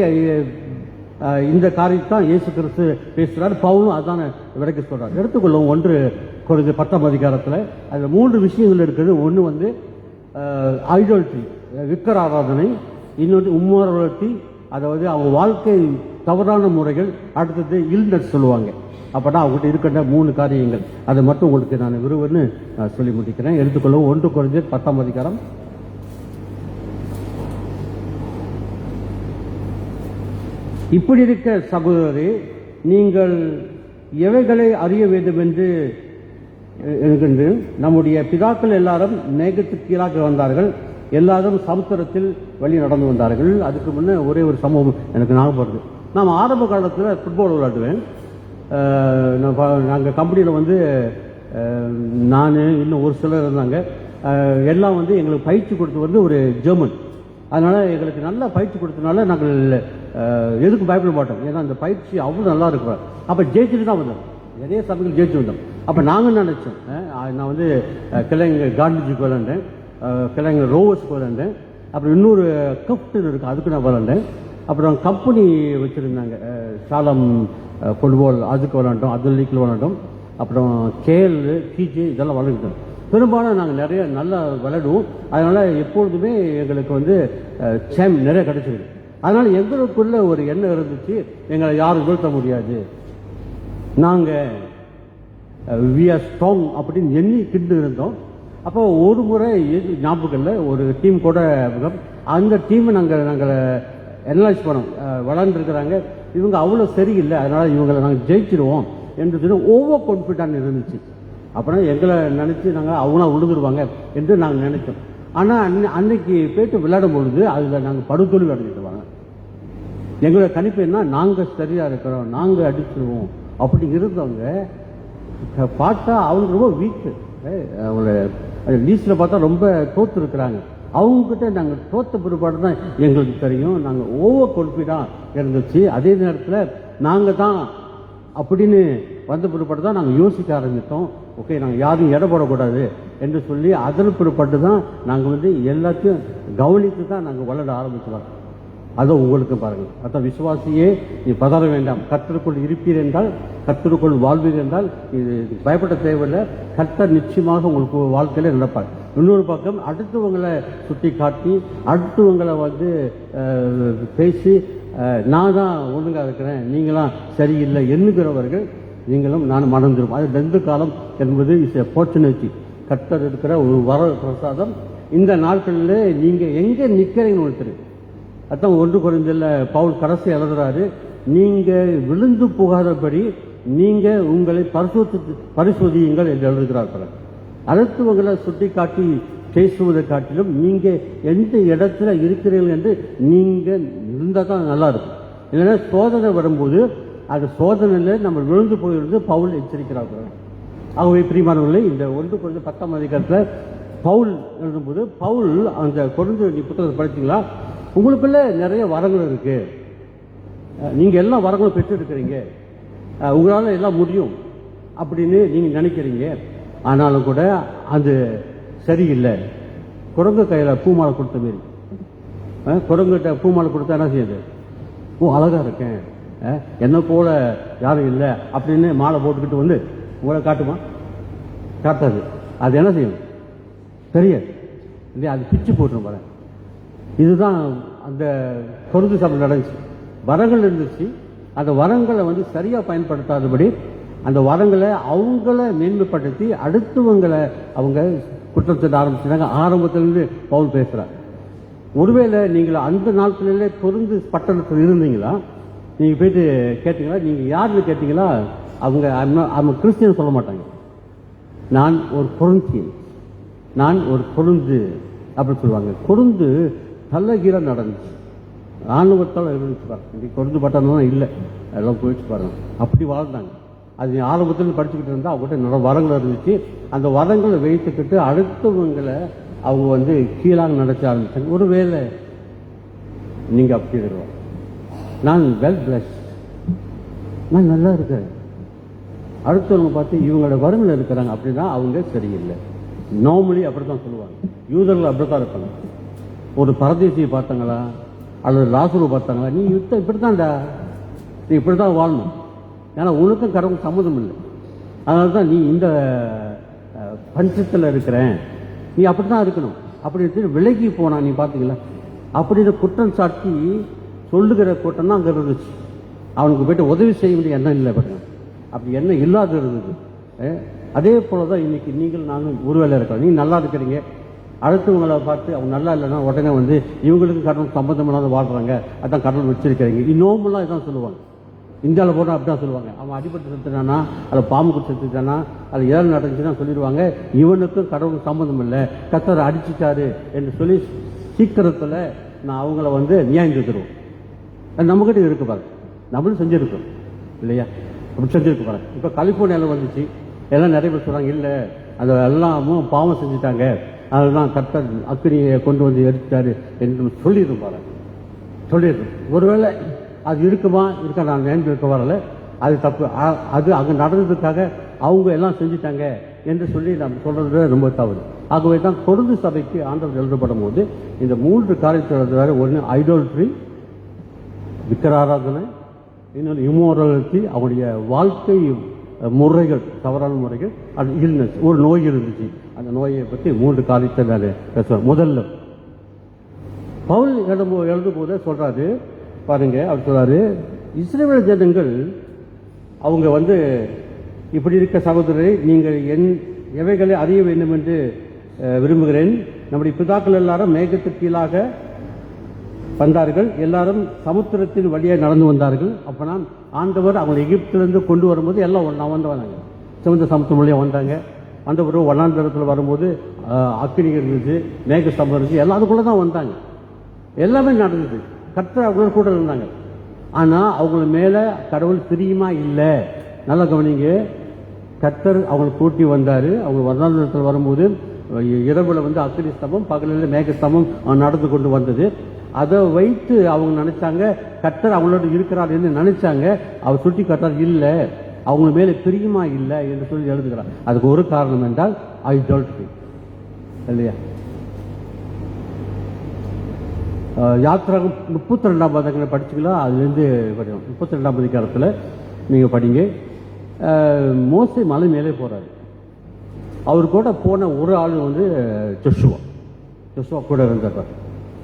இந்த காரியத்தான் இயேசு கிறிஸ்து பேசுகிறார். பவுலும் அதான் விளக்கி சொல்றார். எடுத்துக்கொள்ளும் 1 கொரிந்தியர் 10ஆம் அதிகாரத்தில் அதில் 3 விஷயங்கள் இருக்குது. ஒன்று ஐடோல்ட்ரி, விக்கிர ஆராதனை, இன்னொன்று உம்மோரலிட்டி, அதாவது அவங்க வாழ்க்கை தவறான முறைகள், அடுத்தது இல்னஸ் சொல்லுவாங்க. அப்படா அவங்ககிட்ட இருக்கின்ற 3 காரியங்கள், அதை மட்டும் உங்களுக்கு நான் விரும்புன்னு சொல்லி முடிக்கிறேன். எடுத்துக்கொள்ளும் 1 கொரிந்தியர் 10ஆம் அதிகாரம். இப்படி இருக்க சகோதரரே, நீங்கள் எவைகளை அறிய வேண்டும் என்று நம்முடைய பிதாக்கள் எல்லாரும் மேகத்துக்கு கீழாக வந்தார்கள், எல்லாரும் சமுத்திரத்தில் வழி நடந்து வந்தார்கள். அதுக்கு முன்னே ஒரே ஒரு சம்பவம் எனக்கு ஞாபகம் வருது. நான் ஆரம்ப காலத்தில் ஃபுட்பால் விளையாடுவேன். நாங்கள் கம்பெனியில் நான் இன்னும் ஒரு சிலர் இருந்தாங்க. எல்லாம் எங்களுக்கு பயிற்சி கொடுத்து ஒரு ஜெர்மன். அதனால் எங்களுக்கு நல்லா பயிற்சி கொடுத்தனால நாங்கள் எதுக்கு பயப்பட மாட்டோம். ஏன்னா அந்த பயிற்சி அவ்வளோ நல்லா இருக்கிறோம். அப்போ ஜெயிச்சுட்டு தான் வந்தோம், நிறைய சபைகள் ஜெயிச்சு வந்தோம். அப்போ நாங்கள் நினச்சோம், நான் வந்து கிளைங்க காந்திஜிக்கு விளாண்டேன், கிளைங்க ரோவர்ஸ்க்கு விளாண்டேன், அப்புறம் இன்னொரு கப்டன் இருக்குது அதுக்கு நான் விளாண்டேன். அப்புறம் கம்பெனி வச்சுருந்தாங்க சாலம் ஃபுட்பால், அதுக்கு விளாண்டோம், அது லீக்கில் விளாண்டோம். அப்புறம் கேஎல் டிஜே இதெல்லாம் விளாண்டுட்டோம். பெரும்பாலும் நாங்கள் நிறைய நல்லா விளையாடுவோம். அதனால் எப்பொழுதுமே எங்களுக்கு வந்து நிறைய கிடைச்சிருக்கு. அதனால் எங்களுக்குள்ள ஒரு எண்ணம் இருந்துச்சு, எங்களை யாரும் வீழ்த்த முடியாது, நாங்கள் வி ஆர் ஸ்ட்ராங் அப்படின்னு எண்ணிக்கிட்டு இருந்தோம். அப்போ ஒரு முறை ஞாபகம் இல்லை, ஒரு டீம் கூட அந்த டீமை நாங்கள் அனலைஸ் பண்ணோம். விளாண்டுருக்கிறாங்க, இவங்க அவ்வளோ சரியில்லை, அதனால் இவங்களை நாங்கள் ஜெயிச்சிடுவோம் என்று சொல்லி ஓவர் கான்ஃபிடென்ட் இருந்துச்சு. அப்புறம் எங்களை நினச்சி நாங்கள் அவங்களா விழுந்துருவாங்க என்று நாங்கள் நினைச்சோம். ஆனால் அன்னைக்கு போய்ட்டு விளையாடும் பொழுது அதில் நாங்கள் படுதோல்வி அடைஞ்சிடுவாங்க. எங்களோட கணிப்பு என்ன, நாங்கள் சரியாக இருக்கிறோம், நாங்கள் அடிச்சிடுவோம் அப்படி இருந்தவங்க பார்த்தா அவங்க ரொம்ப வீக்கு. அவங்கள லீஸ்டில் பார்த்தா ரொம்ப தோற்று இருக்கிறாங்க. அவங்ககிட்ட நாங்கள் தோற்ற பிற்பாடு தான் எங்களுக்கு தெரியும், நாங்கள் ஓவர் கான்ஃபிடென்ட் இருந்துச்சு. அதே நேரத்தில் நாங்கள் தான் அப்படின்னு வந்த பிற்பாடு தான் நாங்கள் யோசிக்க ஆரம்பித்தோம். ஓகே, நாங்கள் யாரும் எடை போடக்கூடாது என்று சொல்லி அதன் பிற்பாடு தான் நாங்கள் வந்து எல்லாத்தையும் கவனித்து தான் நாங்கள் வளர ஆரம்பிச்சுவாங்க. அதை உங்களுக்கு பாருங்கள். அதான் விசுவாசியே நீ பதற வேண்டாம், கர்த்தருக்குள் இருப்பீர் என்றால், கர்த்தருக்குள் வாழ்வீர் என்றால் இது பயப்பட தேவையில்லை, கர்த்தர் நிச்சயமாக உங்களுக்கு வாழ்க்கையில நடப்பார். இன்னொரு பக்கம் அடுத்தவங்களை சுட்டி காட்டி அடுத்தவங்களை வந்து பேசி நான் தான் ஒழுங்காக இருக்கிறேன், நீங்களாம் சரியில்லை எண்ணுகிறவர்கள் நீங்களும் நான் மறந்துடும். அது ரெண்டு காலம் என்பது இஸ் ஆப்பர்ச்சுனிட்டி, கர்த்தர் இருக்கிற ஒரு வர பிரசாதம். இந்த நாட்களில் நீங்கள் எங்கே நிற்கிறீங்கன்னு ஒருத்தர், அதான் 1 கொரிந்தியர்ல பவுல் கடைசி எழுதுறாரு, நீங்கள் விழுந்து போகாதபடி நீங்கள் உங்களை பரிசோதியுங்கள் என்று எழுதுகிறார்கள். அடுத்தவங்களை சுட்டி காட்டி பேசுவதை காட்டிலும் நீங்கள் எந்த இடத்துல இருக்கிறீர்கள் என்று நீங்கள் இருந்தால் தான் நல்லா இருக்கும். இல்லைன்னா சோதனை வரும்போது அந்த சோதனையில் நம்ம விழுந்து போயிருந்து பவுல் எச்சரிக்கிறார்கள். ஆகவே பிரியமானவர்களே, இந்த 1 கொரிந்தியர் 10ஆம் அதிகாரத்தில் பவுல் எழுதும்போது, பவுல் அந்த கொரிந்தியர் புத்தகத்தை படித்தீங்களா, உங்களுக்குள்ள நிறைய வரங்கள் இருக்கு, நீங்க எல்லா வரங்களும் பெற்று இருக்கிறீங்க, உங்களால எல்லாம் முடியும் அப்படின்னு நீங்க நினைக்கிறீங்க. ஆனாலும் கூட அது சரியில்லை. குரங்கு கையில பூமாலை கொடுத்த மாரி, குரங்கிட்ட பூமாலை கொடுத்தா என்ன செய்யுது, ஓ அழகா இருக்கேன், என்ன போல யாரும் இல்லை அப்படின்னு மாலை போட்டுக்கிட்டு வந்து உங்களை காட்டுமா? காட்டாது. அது என்ன செய்யும் தெரியாது இல்லையா, அது பிச்சு போட்டுரும் பாரு. இதுதான் அந்த கொருந்து சபை நடந்துச்சு. வரங்கள் இருந்துச்சு, அந்த வரங்களை வந்து சரியா பயன்படுத்தாதபடி அந்த வரங்களை அவங்கள மேன்மைப்படுத்தி அடுத்தவங்களை அவங்க குற்றத்தை ஆரம்பிச்சாங்க. ஆரம்பத்திலிருந்து பவுல் பேசுறார். ஒருவேளை நீங்கள் அந்த நாட்களிலே கொருந்து பட்டணத்தில் இருந்தீங்களா, நீங்க போயிட்டு கேட்டீங்களா, நீங்க யாருன்னு கேட்டீங்களா, அவங்க கிறிஸ்டியன் சொல்ல மாட்டாங்க, நான் ஒரு கொருந்தியன், நான் ஒரு கொருந்து அப்படின்னு சொல்லுவாங்க. கொருந்து தலைகீழ நடந்துச்சு, ராணுவத்தால் இருந்துச்சு பாருங்க. இன்னைக்கு கொருந்து பட்டணம் இல்லை, எல்லாம் போயிடுச்சு பாருங்க. அப்படி வாழ்ந்தாங்க. அது ஆரம்பத்தில் படிச்சுக்கிட்டு இருந்தால் அவங்ககிட்ட நிறைய வரங்கள் இருந்துச்சு. அந்த வரங்களை வைத்துக்கிட்டு அடுத்தவங்களை அவங்க வந்து கீழாக நடத்த ஆரம்பிச்சாங்க. ஒருவேளை நீங்க அப்படி இருக்கிறோம், நான் வெல் பிளஸ்ட், நான் நல்லா இருக்கிறேன், அடுத்தவங்க பார்த்து இவங்களோட வரங்கள் இருக்கிறாங்க அப்படின்னா அவங்க சரியில்லை. நார்மலி அப்படித்தான் சொல்லுவாங்க. யூதர்கள் அப்படித்தான் இருப்பாங்க. ஒரு பரதேசியை பார்த்தாங்களா அல்லது லாசரு பார்த்தாங்களா, நீ இப்படித்தான்டா, நீ இப்படித்தான் வாழணும், ஏன்னா உனக்கும் கடவுள் சம்மதம் இல்லை, அதனால தான் நீ இந்த பஞ்சத்தில் இருக்கிறேன், நீ அப்படித்தான் இருக்கணும் அப்படின்னு விலகி போனா. நீ பார்த்தீங்களா, அப்படின்னு குற்றம் சாட்டி சொல்லுகிற கூட்டம் தான் அங்கே இருந்துச்சு. அவனுக்கு போயிட்டு உதவி செய்ய வேண்டிய எண்ணம் இல்லை பாருங்க, அப்படி எண்ணம் இல்லாத இருந்தது. அதே போலதான் இன்னைக்கு நீங்கள் நானும் ஒருவேளை இருக்கிறோம். நீங்க நல்லா இருக்கிறீங்க, அடுத்தவங்களை பார்த்து அவங்க நல்லா இல்லைன்னா உடனே வந்து இவங்களுக்கு கடவுள் சம்பந்தம் இல்லாத வாழ்றாங்க, அதான் கடவுள் வச்சிருக்கிறீங்க, இன்னொம்லாம் இதான் சொல்லுவாங்க. இந்தியாவில் போனால் அப்படிதான் சொல்லுவாங்க, அவன் அடிபட்டு செத்துட்டானா, அதில் பாம்பு குடி செத்துட்டானா, அதில் ஏதாவது நடந்துச்சுன்னா சொல்லிடுவாங்க இவனுக்கும் கடவுளுக்கு சம்பந்தம் இல்லை, கத்தரை அடிச்சுட்டாரு என்று சொல்லி சீக்கிரத்தில் நான் அவங்கள வந்து நியாயம் தருவோம். நம்மகிட்ட இருக்கு பாருங்க, நம்மளும் செஞ்சிருக்கோம் இல்லையா, அப்படி செஞ்சிருக்கு பாருங்க. இப்போ கலிபோர்னியாவில் வந்துச்சு, எல்லாம் நிறைய பேர் சொல்றாங்க இல்லை அது எல்லாமும் பாவம் செஞ்சுட்டாங்க, அதுதான் கர்த்தர் அக்கினியை கொண்டு வந்து எடுத்தாரு என்று சொல்லிடும் பாருங்க, சொல்லிடுறோம். ஒருவேளை அது இருக்குமா இருக்க நான் நேர்ந்து இருக்க வரல, அது தப்பு. அது அங்கே நடந்ததுக்காக அவங்க எல்லாம் செஞ்சுட்டாங்க என்று சொல்லி நம்ம சொல்றது ரொம்ப தவறு. ஆகவே தான் கொருந்து சபைக்கு ஆண்டவர் எழுதப்படும் போது இந்த 3 காரியத்தை எழுதுவார். ஒன்று ஐடோல்ட்ரி, விக்கிராராதனை, இன்னொன்று இம்மோரலிட்டி, அவருடைய வாழ்க்கை முறைகள், தவறான முறைகள், அது இல்னஸ், ஒரு நோய் இருந்துச்சு. அந்த நோயை பற்றி 3 காரியத்தை நான் பேசுவேன். முதல்ல பவுல் எழுதும் போதே சொல்றாரு பாருங்க, அவர் சொல்றாரு, இஸ்ரவேல் ஜனங்கள் அவங்க இப்படி இருக்க சகோதரரை நீங்கள் எவைகளை அறிய வேண்டும் என்று விரும்புகிறேன். நம்முடைய பிதாக்கள் எல்லாரும் மேகத்துக்கு கீழாக வந்தார்கள், எல்லாரும் சமுத்திரத்தின் வழியாக நடந்து வந்தார்கள். அப்பனா ஆண்டவர் அவங்க எகிப்திலிருந்து கொண்டு வரும்போது எல்லாம் ஒன்றா வந்தாங்க, சிவந்த சமுத்திரம் வழியாக வந்தாங்க. அந்த ஒரு வனாந்தரத்தில் வரும்போது அக்கினி இருந்துச்சு, மேக ஸ்தம்பம் இருந்துச்சு, எல்லாம் அதுக்குள்ளே தான் வந்தாங்க. எல்லாமே நடந்தது, கர்த்தர் அவங்க கூட இருந்தாங்க. ஆனால் அவங்கள மேலே கடவுள் பிரியமா இல்லை. நல்லா கவனிங்க, கர்த்தர் அவங்களை கூட்டி வந்தார். அவங்க வனாந்தரத்தில் வரும்போது இரவுல அக்கினி ஸ்தம்பம், பகலில் மேக ஸ்தம்பம் நடந்து கொண்டு வந்தது. அதை வைத்து அவங்க நினைச்சாங்க கர்த்தர் அவங்களோட இருக்கிறார் என்று நினைச்சாங்க. அவர் சுட்டி காட்டார், இல்லை, அவங்க மேலே பிரியமா இல்லை என்று சொல்லி எழுதுகிறார். அதுக்கு ஒரு காரணம் என்றால் ஐடால்ட்ரி இல்லையா? யாத்திராகம் 32ஆம் அதிகாரத்தில் படிச்சுக்கலாம், அதுலேருந்து படிக்கணும். 32ஆம் அதிகாரத்தில் நீங்கள் படிங்க. மோசே மலை மேலே போகிறாரு. அவர் கூட போன ஒரு ஆள் ஜோஷுவா கூட இருந்தார்.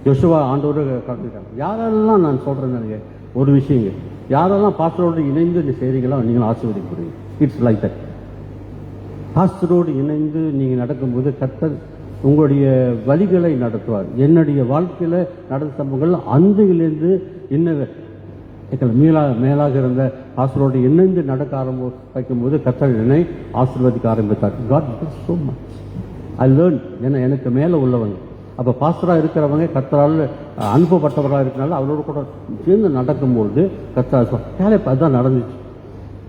ஜோஷுவா ஆண்டோடு கலந்துட்டாங்க. யாரெல்லாம் நான் சொல்கிறேன் எனக்கு ஒரு விஷயங்க, யாரெல்லாம் பாஸ்டரோடு இணைந்து நீ செய்கிறீங்களோ நீங்கள் ஆசீர்வதிக்கிறீங்க. It's like that. பாஸ்டரோடு இணைந்து நீங்கள் நடக்கும்போது கர்த்தர் உங்களுடைய வழிகளை நடத்துவார். என்னுடைய வாழ்க்கையில் நடந்த சம்பவங்கள் அந்தையிலேருந்து இன்னும் மேலாக இருந்த பாஸ்டரோடு இணைந்து நடக்க வைக்கும்போது கர்த்தர் என்னை ஆசீர்வதிக்க ஆரம்பித்தார். God bless so much. I learn. ஏன்னா எனக்கு மேலே உள்ளவங்க, அப்போ பாஸ்டராக இருக்கிறவங்க கர்த்தரால் அனுப்பப்பட்டவராக இருக்கிறனால அவரோட கூட சேர்ந்து நடக்கும்போது கர்த்தர் கேலேப் அதுதான் நடந்துச்சு.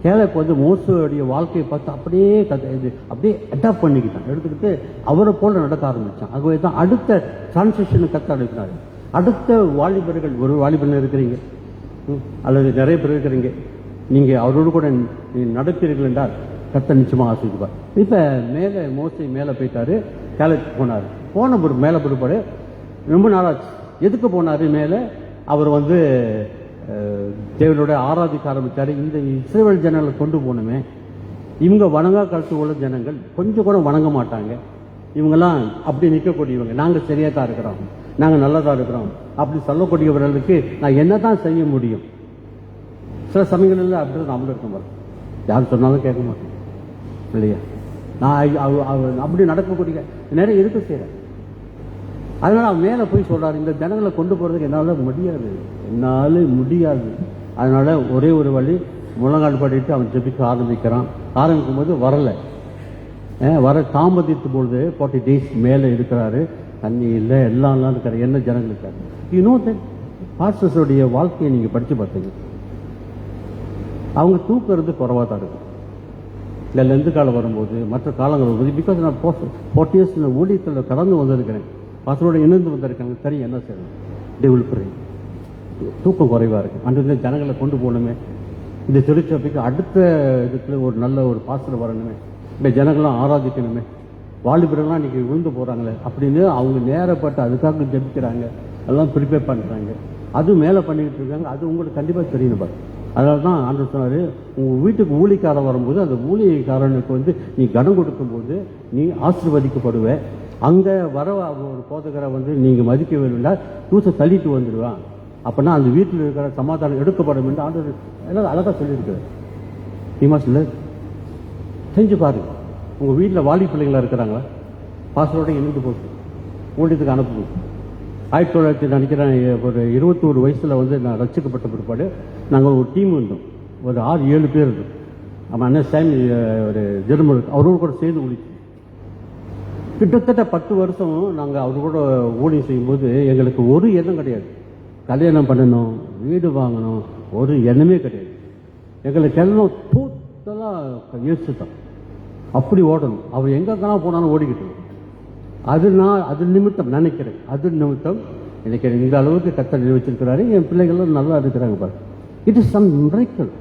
கேலேப் மோசேயுடைய வாழ்க்கையை பார்த்து அப்படியே அடாப்ட் பண்ணிக்கிட்டான், எடுத்துக்கிட்டு அவரை போல நடக்க ஆரம்பித்தான். ஆகவே தான் அடுத்த டிரான்சிஷனு கர்த்தர் அனுப்பினார். அடுத்த வாலிபர்கள், ஒரு வாலிபர்கள் இருக்கிறீங்க அல்லது நிறைய பேர் இருக்கிறீங்க, நீங்கள் அவரோடு கூட நடப்பீர்கள் என்றால் கர்த்தர் நிச்சயமாக ஆசீர்வதிப்பார். இப்போ மேலே மோசே மேலே போயிட்டாரு, கேலேப் போனார். போன மேலே பிற்பாடு ரொம்ப நாளாச்சு. எதுக்கு போனார் மேலே? அவர் தேவனோட ஆராதிக்க ஆரம்பித்தார். இந்த இஸ்ரவேல் ஜனங்களை கொண்டு போகணுமே, இவங்க வணங்கா கருத்து உள்ள ஜனங்கள், கொஞ்சம் கூட வணங்க மாட்டாங்க, இவங்கெல்லாம் அப்படி நிற்கக்கூடியவங்க, நாங்கள் சரியாக தான் இருக்கிறோம், நாங்கள் நல்லதாக இருக்கிறோம் அப்படி சொல்லக்கூடியவர்களுக்கு நான் என்ன தான் செய்ய முடியும்? சில சமயங்களில் அப்படி நம்மளும் இருக்க மாட்டோம், யார் சொன்னாலும் கேட்க மாட்டோம் இல்லையா? நான் அப்படி நடக்கக்கூடிய நிறைய இருக்க செய்கிறேன். அதனால அவன் மேலே போய் சொல்றாரு, இந்த ஜனங்களை கொண்டு போறதுக்கு என்னால் முடியாது. அதனால ஒரே ஒரு வழி, முழங்கால் பாடிட்டு அவன் ஜெபிக்க ஆரம்பிக்கும் போது வர தாமதித்து பொழுது 40 days மேலே இருக்கிறாரு, தண்ணி இல்லை, எல்லாம் இருக்கிற என்ன ஜனங்களுக்கு. பாஸ்டர்ஸோடைய வாழ்க்கையை நீங்க படிச்சு பார்த்தீங்க, அவங்க தூக்குறது குறைவா தான் இருக்கும். இல்லை லெந்து காலம் வரும்போது, மற்ற காலங்கள் வரும்போது, பிகாஸ் நான் 40 years ஊழியத்தில் கடந்து வந்திருக்கிறேன், பாஸ்டரோட இணைந்து வந்திருக்காங்க, தெரியும் என்ன செய்யணும். டெவலப் தூக்கம் குறைவாக இருக்கு. அன்று ஜனங்களை கொண்டு போகணுமே, இந்த திருச்சபைக்கு அடுத்த இதுக்கு ஒரு நல்ல ஒரு பாஸ்டர் வரணுமே, இந்த ஜனங்களாம் ஆராதிக்கணுமே, வாலிபர்கள்லாம் இன்னைக்கு விழுந்து போகிறாங்களே அப்படின்னு அவங்க நேரப்பட்டு அதுக்காக ஜெபிக்கிறாங்க, எல்லாம் ப்ரிப்பேர் பண்ணுறாங்க, அது மேலே பண்ணிக்கிட்டு இருக்காங்க. அது உங்களுக்கு கண்டிப்பாக தெரியணும் பாரு. அதனால தான் ஆண்டவர் சொன்னார், உங்கள் வீட்டுக்கு ஊழிக்காரன் வரும்போது அந்த ஊழியக்காரனுக்கு நீ கனம் கொடுக்கும்போது நீ ஆசீர்வதிக்கப்படுவே. அங்கே வர ஒரு போதகரை நீங்கள் மதிக்க வேணும்னா தூசை தள்ளிட்டு வந்துடுவான், அப்படின்னா அந்த வீட்டில் இருக்கிற சமாதானம் எடுக்கப்படும் என்று ஆண்டவர் எல்லாம் அழகாக சொல்லியிருக்காரு. இல்லை செஞ்சு பாருங்க. உங்கள் வீட்டில் வாலி பிள்ளைங்களாக இருக்கிறாங்களா, பாஸ்டரோட இணைந்து போட்டு ஊழியத்துக்கு அனுப்புவோம். 1900 நினைக்கிறேன், ஒரு 21 வயசில் நான் ரசிக்கப்பட்ட பிற்பாடு நாங்கள் ஒரு டீம் இருந்தோம், ஒரு 6-7 பேர் இருந்தோம். நம்ம அண்ணன் சாமி ஒரு ஜெர்மன், அவரோடு கூட சேர்ந்து ஊழிச்சு கிட்டத்தட்ட 10 வருஷம் நாங்கள் அவரு கூட ஊழியம் செய்யும்போது எங்களுக்கு ஒரு எண்ணம் கிடையாது, கல்யாணம் பண்ணணும், வீடு வாங்கணும், ஒரு எண்ணமே கிடையாது. எங்களுக்கு எல்லாம் டோட்டலாக யோசிச்சு தான் அப்படி ஓடணும். அவர் எங்கெல்லாம் போனாலும் ஓடிக்கிட்டு. அது நிமித்தம் நினைக்கிறேன், அது நிமித்தம் எனக்கு இந்த அளவுக்கு கர்த்தர் வச்சிருக்கிறாரு. என் பிள்ளைகளும் நல்லா இருக்கிறாங்க பாரு. It is some miracle.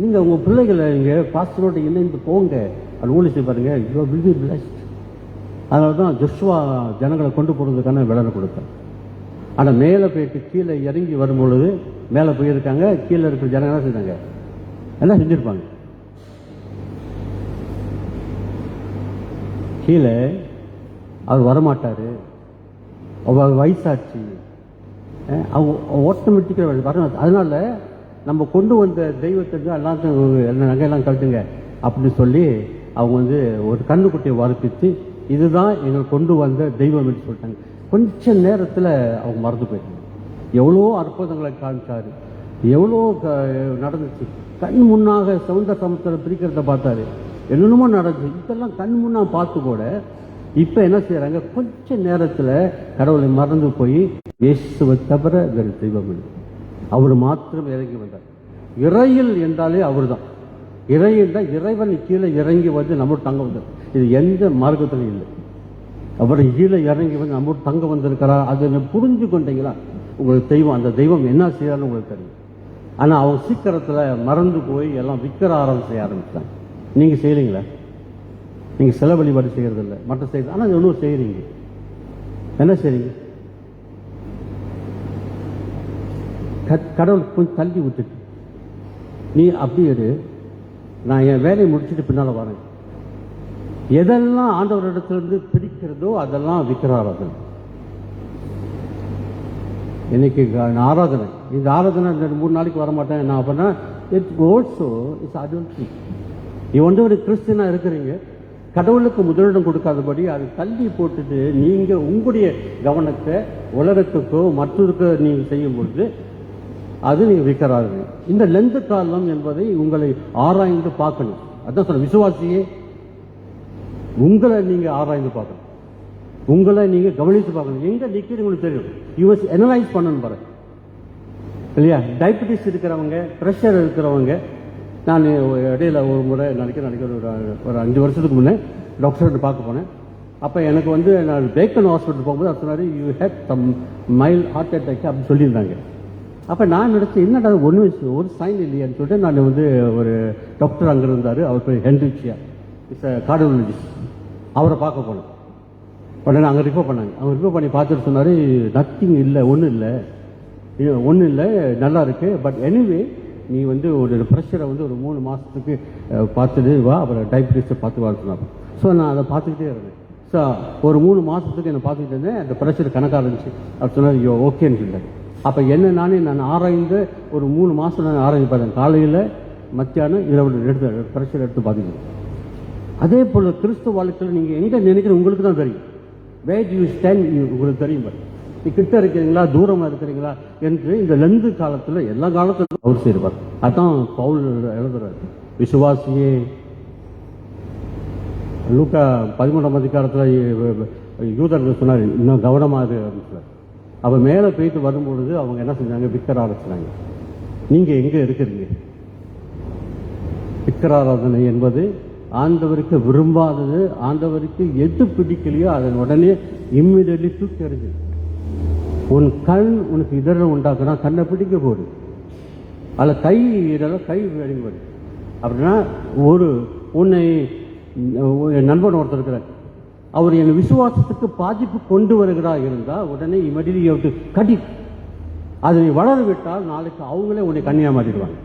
நீங்கள் உங்கள் பிள்ளைகளை நீங்கள் பாஸ்டரோட இணைந்து போங்க, அது ஊழி செய்ய பாருங்க, யூ வில் பி பிளஸ்ட். அதனால தான் ஜோஷுவா ஜனங்களை கொண்டு போகிறதுக்கான விலனை கொடுத்தார். ஆனால் மேலே போயிட்டு கீழே இறங்கி வரும்பொழுது, மேலே போயிருக்காங்க, கீழே இருக்கிற ஜனங்க என்ன செஞ்சாங்க, எல்லாம் செஞ்சுருப்பாங்க. கீழே அவர் வரமாட்டார், அவர் வயசாச்சு, அவங்க ஆட்டோமேட்டிக்காக வர. அதனால நம்ம கொண்டு வந்த தெய்வத்துக்கு எல்லாத்தையும் நகையெல்லாம் கழட்டுங்க அப்படின்னு சொல்லி அவங்க வந்து ஒரு கண்ணுக்குட்டியை வறுப்பித்து இதுதான் எங்களுக்கு கொண்டு வந்த தெய்வம் என்று சொல்லிட்டாங்க. கொஞ்ச நேரத்தில் அவங்க மறந்து போயிட்டாங்க. எவ்வளோ அற்புதங்களை காமிச்சாரு, எவ்வளோ நடந்துச்சு. கண் முன்னாக சமுத்திர சமுத்திரம் பிரிக்கிறத பார்த்தாரு, என்னென்னமோ நடந்துச்சு. இதெல்லாம் கண் முன்னா பார்த்து கூட இப்போ என்ன செய்யறாங்க, கொஞ்ச நேரத்தில் கடவுளை மறந்து போய் இயேசுவை தவிர வேறு தெய்வம் இல்லை, அவர் மாத்திரம் இறங்கி வந்தார். இறையில் என்றாலே அவர் தான். இறை என்றால் இறைவன் கீழே இறங்கி வந்து நம்மளோட தங்க வந்தார். இது எந்த மார்க்கத்திலும் இல்லை. அவர் கீழே இறங்கி வந்து நம்மளோட தங்க வந்திருக்கிறார். அதை புரிஞ்சு கொண்டீங்களா, உங்களுக்கு தெய்வம், அந்த தெய்வம் என்ன செய்யறான்னு உங்களுக்கு தெரியும். ஆனால் அவங்க சீக்கிரத்தில் மறந்து போய் எல்லாம் விக்கிர ஆராதனை செய்ய ஆரம்பிச்சாங்க. நீங்கள் செய்யறீங்களா? நீங்கள் சில வழிபாடு செய்கிறது இல்லை, மற்ற செய்யறது. ஆனால் இன்னும் செய்கிறீங்க. என்ன செய்றீங்க? கடவுள் கொஞ்சம் தள்ளி விட்டுட்டு நீ அப்படி எடு, நான் என் வேலையை முடிச்சுட்டு பின்னால் வரேன். எதெல்லாம் ஆண்டவரிடத்திலிருந்து பிடிக்கிறதோ அதெல்லாம் விக்கிராராதனை. இன்னைக்கு ஆராதனை, இந்த ஆராதனை 3 நாளைக்கு வரமாட்டேன் நான் அப்படின்னா இட்ஸ் ஆல்சோ இட்ஸ் அடல்ட்ரி. நீ ஒரு கிறிஸ்டியனா இருக்கிறீங்க, கடவுளுக்கு முதலிடம் கொடுக்காதபடி அதை தள்ளி போட்டுட்டு நீங்க உங்களுடைய கவனத்தை உலகத்துக்கோ மற்றொருக்கோ நீங்க செய்யும் பொழுது அது நீங்க விற்கிறார்கள். இந்த லெந்து காலம் என்பதை உங்களை ஆராய்ந்து பார்க்கணும். அதான் சொல்ல, விசுவாசியே உங்களை நீங்க ஆராய்ந்து பார்க்கணும், உங்களை நீங்க கவனித்து பார்க்கணும். எங்க நிற்கிறது உங்களுக்கு தெரியும், யூஎஸ் அனலைஸ் பண்ணணும் பாருங்க இல்லையா. டயபிட்டிஸ் இருக்கிறவங்க, ப்ரெஷர் இருக்கிறவங்க, நான் இடையில ஒரு முறை நினைக்கிறேன் ஒரு 5 வருஷத்துக்கு முன்னே டாக்டர்கிட்ட பார்க்க போனேன். அப்போ எனக்கு வந்து நான் பேக்கன் ஹாஸ்பிட்டல் போகும்போது அவர் சொன்னார், you had some mild heart attack அப்படின்னு சொல்லியிருந்தாங்க. அப்போ நான் நினச்சேன், என்னடா ஒரு சைன் இல்லையான்னு சொல்லிட்டு நான் வந்து ஒரு டாக்டர் அங்கே இருந்தார், அவர் பேர் ஹென்ரிச்சியா, இட்ஸ் கார்டியாலஜிஸ்ட், அவரை பார்க்க போனேன். உடனே அங்கே ரிப்போர்ட் பண்ணாங்க. அவங்க ரிப்போர்ட் பண்ணி பார்த்துட்டு சொன்னார், நத்திங் இல்லை, ஒன்றும் இல்லை, நல்லா இருக்கு. பட் எனிவே நீ வந்து ஒரு ப்ரெஷரை வந்து ஒரு 3 மாதத்துக்கு பார்த்துட்டு வா, அப்புறம் டயபிட்டிஸை பார்த்து வா சொன்னார். ஸோ நான் அதை பார்த்துக்கிட்டே இருந்தேன். ஸோ ஒரு 3 மாதத்துக்கு என்னை பார்த்துக்கிட்டு இருந்தேன். அந்த ப்ரெஷர் கணக்காக இருந்துச்சு. அவர் சொன்னார், ஐயோ ஓகேன்னு சொல்லிட்டாரு. அப்போ என்ன நான் ஆராய்ந்து ஒரு 3 மாதம் நான் ஆராய்ந்து பார்த்தேன். காலையில், மத்தியானம், இரவு எடுத்து ப்ரெஷர் எடுத்து பார்த்துக்கிட்டேன். அதே போல் கிறிஸ்துவ வாழ்க்கையில் நீங்கள் எங்கே நினைக்கிற உங்களுக்கு தான் தெரியும். வேர் யூ ஸ்டாண்ட் உங்களுக்கு தெரியும் பாரு. நீ கிட்ட இருக்கிறீங்களா, தூரமாக இருக்கிறீங்களா என்று இந்த லெந்து காலத்தில் எல்லா காலத்திலும் அவர் செய்வார். அதான் பவுல் எழுதுறாரு, விசுவாசியே. லூக்கா 13ஆம் அதிகாரத்தில் யூதர்கள் சொன்னார், இன்னும் கவனமாக அப்படின்னு சொன்னார். அவன் மேலே போயிட்டு வரும்பொழுது அவங்க என்ன செஞ்சாங்க, விக்கிர ஆராய்ச்சினாங்க. நீங்கள் எங்கே இருக்கிறீங்க? விக்கிர ஆராதனை என்பது ஆண்டவருக்கு விரும்பாதது. ஆண்டவருக்கு எது பிடிக்கலையோ அதன் உடனே இம்மிடியட்லி தூக்கி எறிஞ்சு. உன் கண் உனக்கு இதழ உண்டாக்குனா கண்ணை பிடிக்க போடு, அதில் கை இதெல்லாம் கை வெளியே போடு. அப்படின்னா உன்னை நண்பன் ஒருத்தர் இருக்கிறார், அவர் என் விசுவாசத்துக்கு பாதிப்பு கொண்டு வருகிறார் இருந்தால் உடனே இமடியை விட்டு கட்டி அதை நீ வளர விட்டால் நாளைக்கு அவங்களே உன்னை கன்னியா மாட்டிடுவாங்க.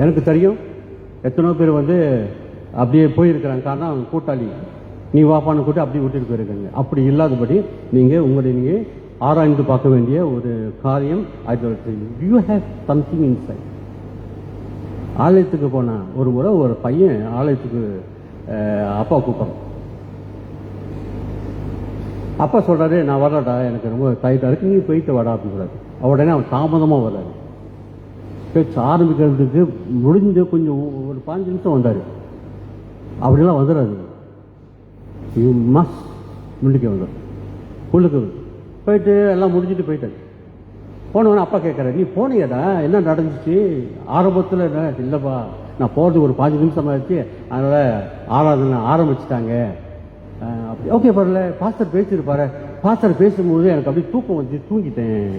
எனக்கு தெரியும் எத்தனோ பேர் வந்து அப்படியே போயிருக்கிறாங்க. காரணம் அவங்க கூட்டாளி, நீ வாப்பான்னு கூட்டி அப்படியே விட்டுட்டு போயிருக்காங்க. அப்படி இல்லாதபடி நீங்கள் ஆராய்ந்து பார்க்க வேண்டிய ஒரு காரியம். You have something inside. ஆலயத்துக்கு போனா ஒரு முறை ஒரு பையன் ஆலயத்துக்கு அப்பா கூப்பிட்றோம். அப்பா சொல்றாரு, நான் வரடா, எனக்கு ரொம்ப டைட்டா இருக்கு, நீ போயிட்டு வாடா அப்படின்னு சொல்றாரு. உடனே அவன் தாமதமாக வர்றாரு. பேச்சு ஆரம்பிக்கிறதுக்கு முடிஞ்ச கொஞ்சம் ஒரு 5 நிமிஷம் வந்தார். அப்படிலாம் வந்துடாது, யூ மஸ்ட் முன்னுக்கு வந்தார். உள்ளுக்கு போயிட்டு எல்லாம் முடிஞ்சுட்டு போயிட்டாரு. போனவொன்னே அப்பா கேட்குறாரு, நீ போனியடா, என்ன நடந்துச்சு? ஆரம்பத்தில் என்ன இல்லைப்பா, நான் போகிறதுக்கு ஒரு 5 நிமிஷம் ஆயிடுச்சு, அதனால் ஆராதனை ஆரம்பிச்சிட்டாங்க. அப்படி ஓகே பரவாயில்ல, பாஸ்டர் பேசியிருப்பாரு. பாஸ்டர் பேசும்போது எனக்கு அப்படியே தூக்கம் வந்து தூங்கிட்டேன்.